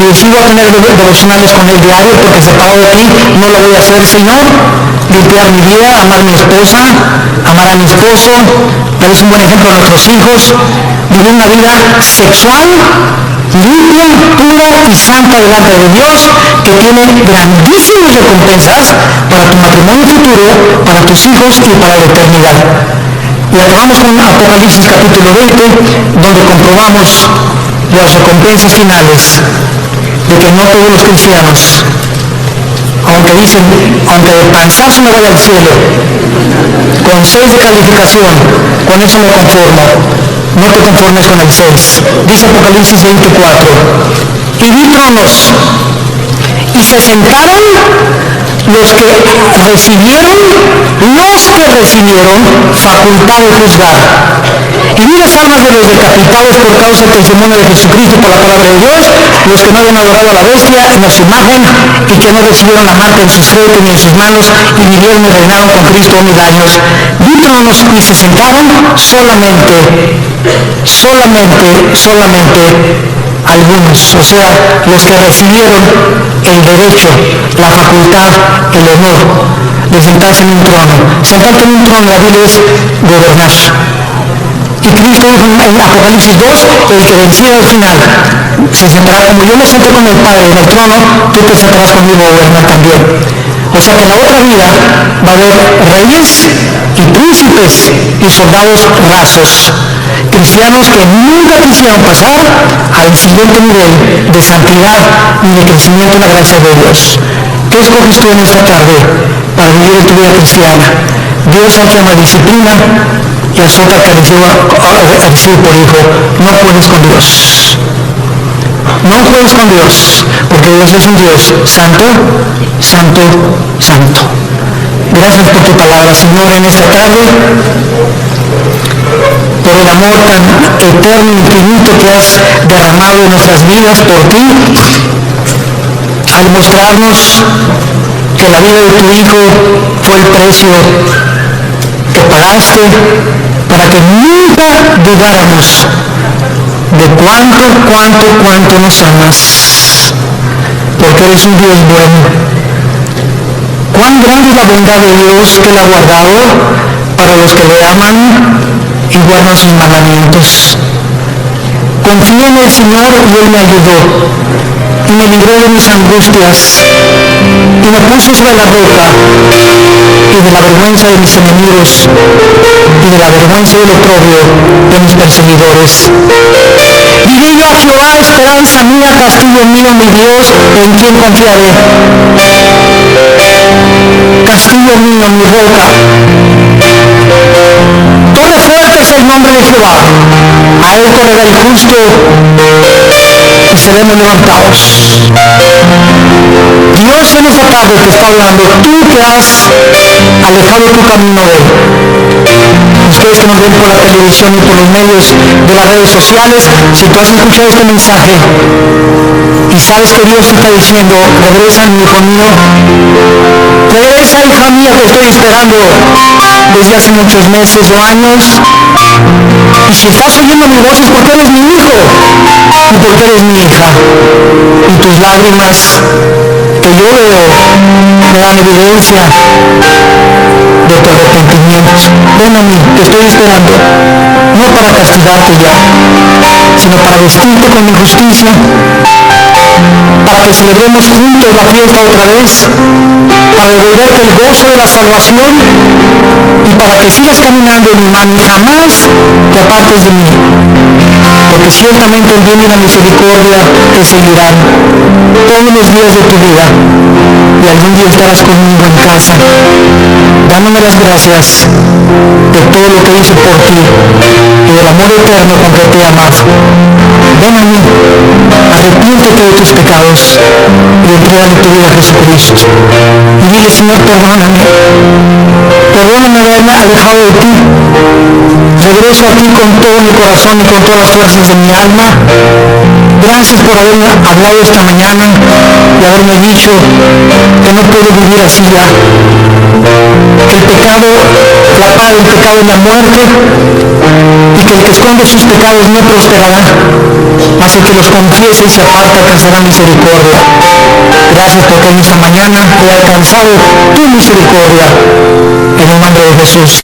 A: y decido tener devocionales con él diario porque separado de ti no lo voy a hacer, sino limpiar mi vida, amar a mi esposa, amar a mi esposo, darles un buen ejemplo a nuestros hijos, vivir una vida sexual limpia, pura y santa delante de Dios, que tiene grandísimas recompensas para tu matrimonio futuro, para tus hijos y para la eternidad. Y acabamos con Apocalipsis capítulo 20, donde comprobamos las recompensas finales de que no todos los cristianos, aunque dicen, aunque de panzazo me voy al cielo, con 6 de calificación, con eso me conformo. No te conformes con el 6. Dice Apocalipsis 24. Y vi tronos, y se sentaron los que recibieron facultad de juzgar. Y vi las almas de los decapitados por causa del testimonio de Jesucristo y por la palabra de Dios, los que no habían adorado a la bestia ni a su imagen, y que no recibieron la marca en sus frentes ni en sus manos, y vivieron y reinaron con Cristo 1000 años. Vi tronos y se sentaron solamente algunos, o sea, los que recibieron el derecho, la facultad, el honor de sentarse en un trono. Sentarte en un trono en la Biblia es gobernar. Y Cristo dijo en Apocalipsis 2, el que venciera al final se sentará, como yo me senté con el Padre en el trono, tú te sentarás conmigo a gobernar también. O sea que en la otra vida va a haber reyes y príncipes y soldados rasos, cristianos que nunca quisieron pasar al siguiente nivel de santidad y de crecimiento en la gracia de Dios. ¿Qué escoges tú en esta tarde para vivir en tu vida cristiana? Dios al que ama disciplina y azota al que recibe por hijo. No puedes con Dios. No juegues con Dios, porque Dios es un Dios santo, santo, santo. Gracias por tu palabra, Señor, en esta tarde, por el amor tan eterno e infinito que has derramado en nuestras vidas por ti, al mostrarnos que la vida de tu Hijo fue el precio que pagaste para que nunca dudáramos de cuánto nos amas, porque eres un Dios bueno. Cuán grande es la bondad de Dios que Él ha guardado para los que le aman y guardan sus mandamientos. Confié en el Señor y Él me ayudó y me libró de mis angustias y me puso sobre la roca y de la vergüenza de mis enemigos y de la vergüenza y el oprobio de mis perseguidores. Diré yo a Jehová, esperanza mía, castillo mío, mi Dios, en quien confiaré. Castillo mío, mi roca. Torre fuerte es el nombre de Jehová. A él correrá el justo y seremos levantados. Dios en esta tarde te está hablando, tú que has alejado tu camino de Él. Ustedes que nos ven por la televisión y por los medios de las redes sociales, si tú has escuchado este mensaje y sabes que Dios te está diciendo, regresa mi hijo mío, regresa hija mía, te estoy esperando desde hace muchos meses o años, y si estás oyendo mi voz es porque eres mi hijo y porque eres mi hija, y tus lágrimas que yo veo me dan evidencia de tu arrepentimiento. Ven a mí, te estoy esperando, no para castigarte ya, sino para vestirte con mi justicia, para que celebremos juntos la fiesta otra vez, para devolverte el gozo de la salvación y para que sigas caminando en mi mano y jamás te apartes de mí, porque ciertamente el bien y la misericordia te seguirán todos los días de tu vida y algún día estarás conmigo en casa, dándome las gracias de todo lo que hice por ti y del amor eterno con que te he amado. Ven a mí, arrepiéntete de tus pecados y entrégale tu vida a Jesucristo. Y dile, Señor, perdóname de haberme alejado de ti. Regreso a ti con todo mi corazón y con todas las fuerzas de mi alma. Gracias por haberme hablado esta mañana y haberme dicho que no puedo vivir así ya. Que el pecado paga del pecado es la muerte, y que el que esconde sus pecados no prosperará, mas el que los confiese y se aparta alcanzará misericordia. Gracias porque en esta mañana he alcanzado tu misericordia, en el nombre de Jesús.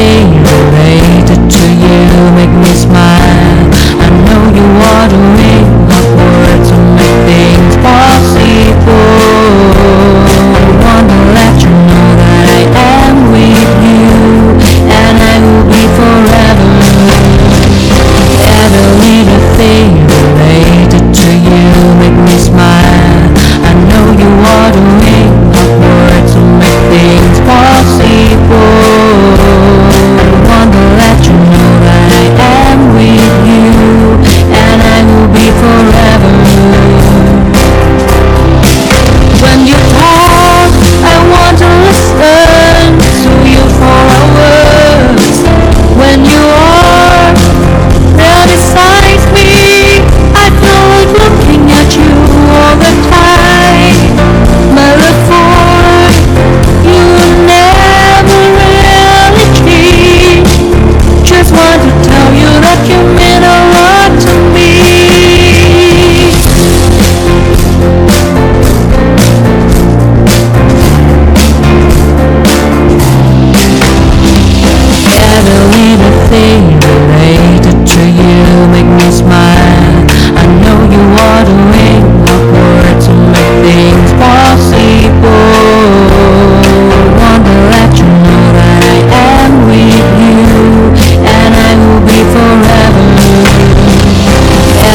A: thing related to you make me smile. I know you are doing hard work to make things possible. I wanna let you know that I am with you, and I will be forever. Every little thing related to you make me smile. I know you are doing hard work to make things possible. I wanna let you know that I am with you, and I will be forever. When you talk, I want to listen to you for hours. When you are there beside me, I feel like looking at you all the time. My love for you never really change. Just want to tell you that you mean a lot to me. Every little thing related to you make me smile. I know you are doing hard work to make things possible. Want to let you know that I am with you, and I will be forever.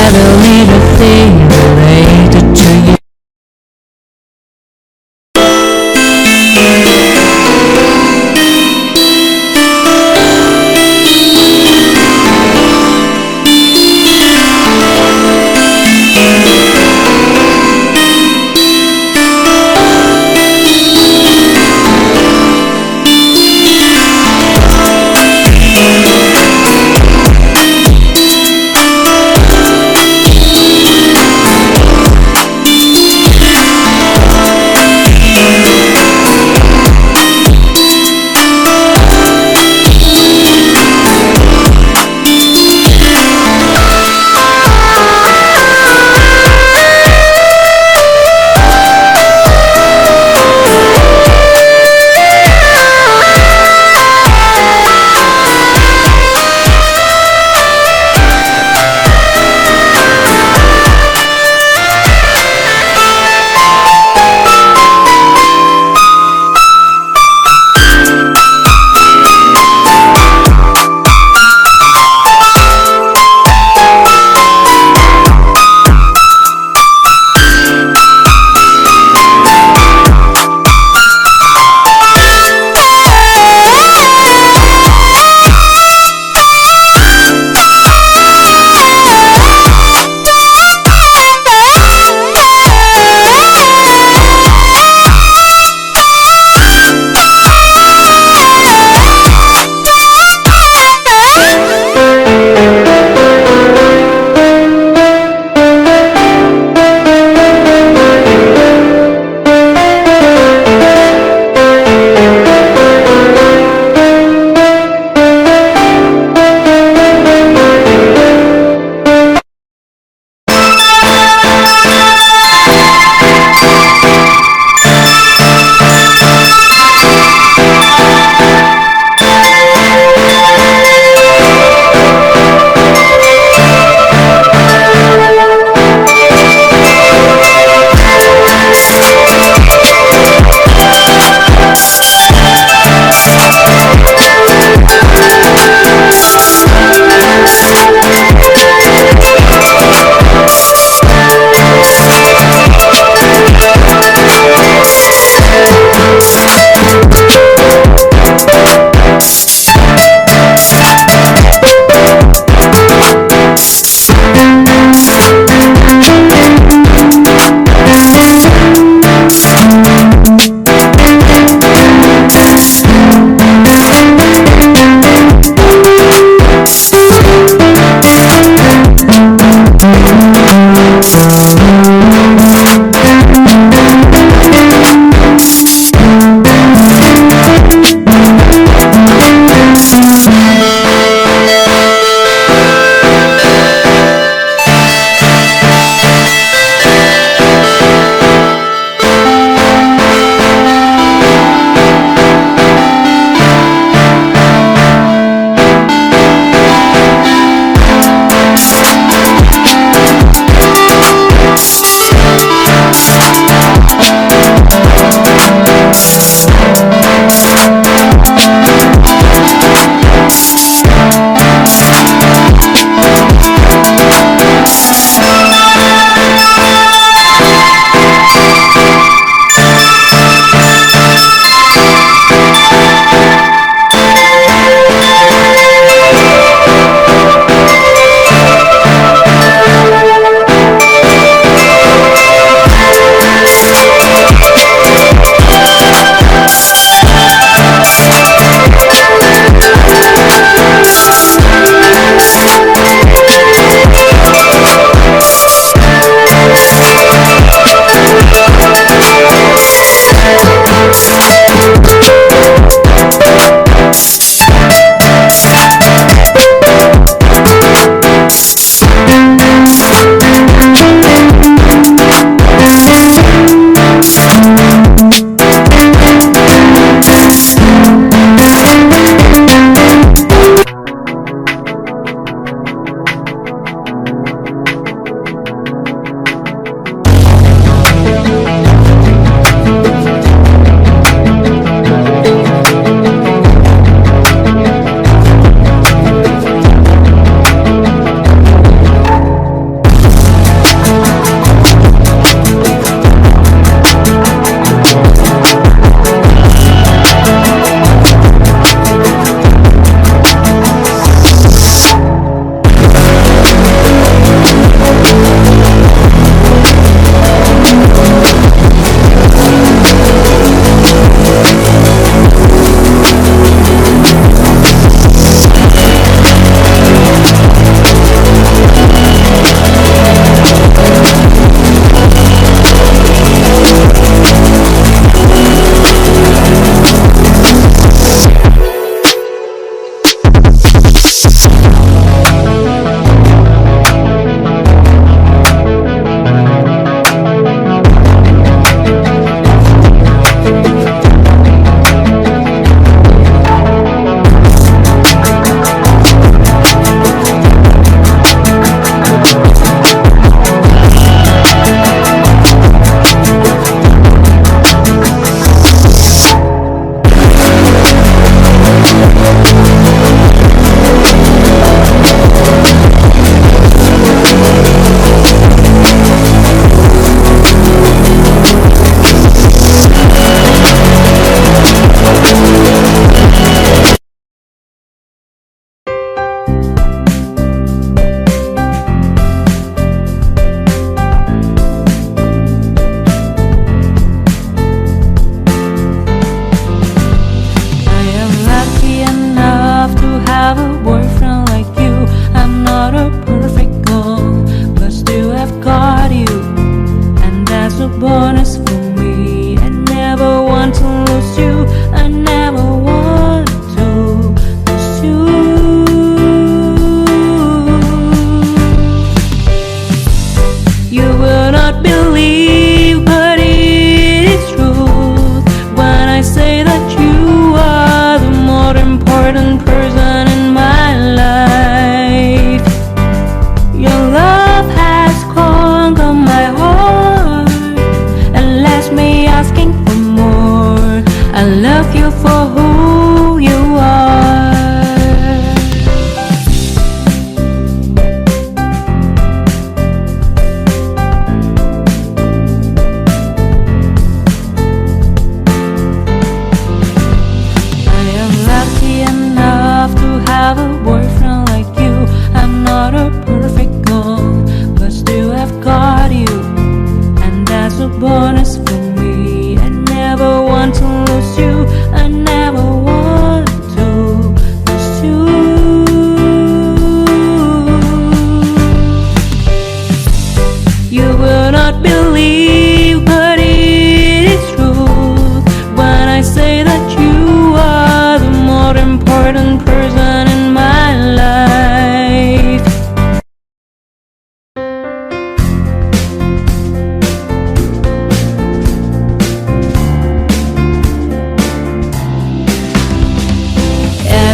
A: Every little thing related to you.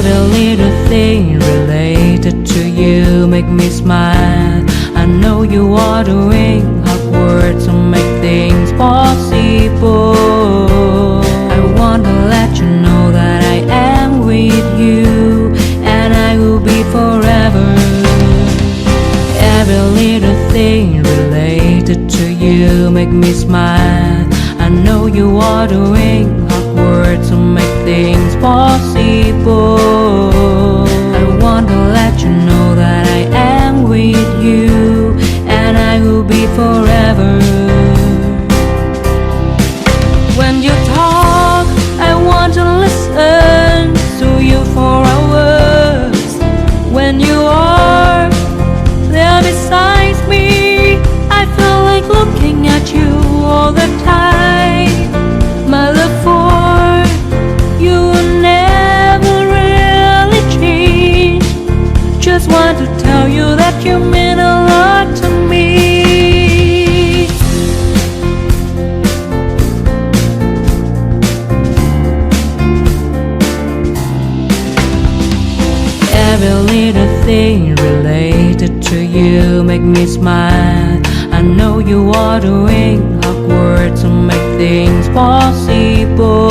B: Every little thing related to you make me smile. I know you are doing hard work to make things possible. I want to let you know that I am with you, and I will be forever. Every little thing related to you make me smile. I know you are doing hard work to make things possible. I want to let you know that I am with you, and I will be forever. When you talk, I want to listen to you for hours. When you are there beside me, I feel like looking at you all the time. My love for you will never really change. Just want to tell you that you mean a lot to me. Every little thing related to you make me smile. I know you are doing hard work to make things possible.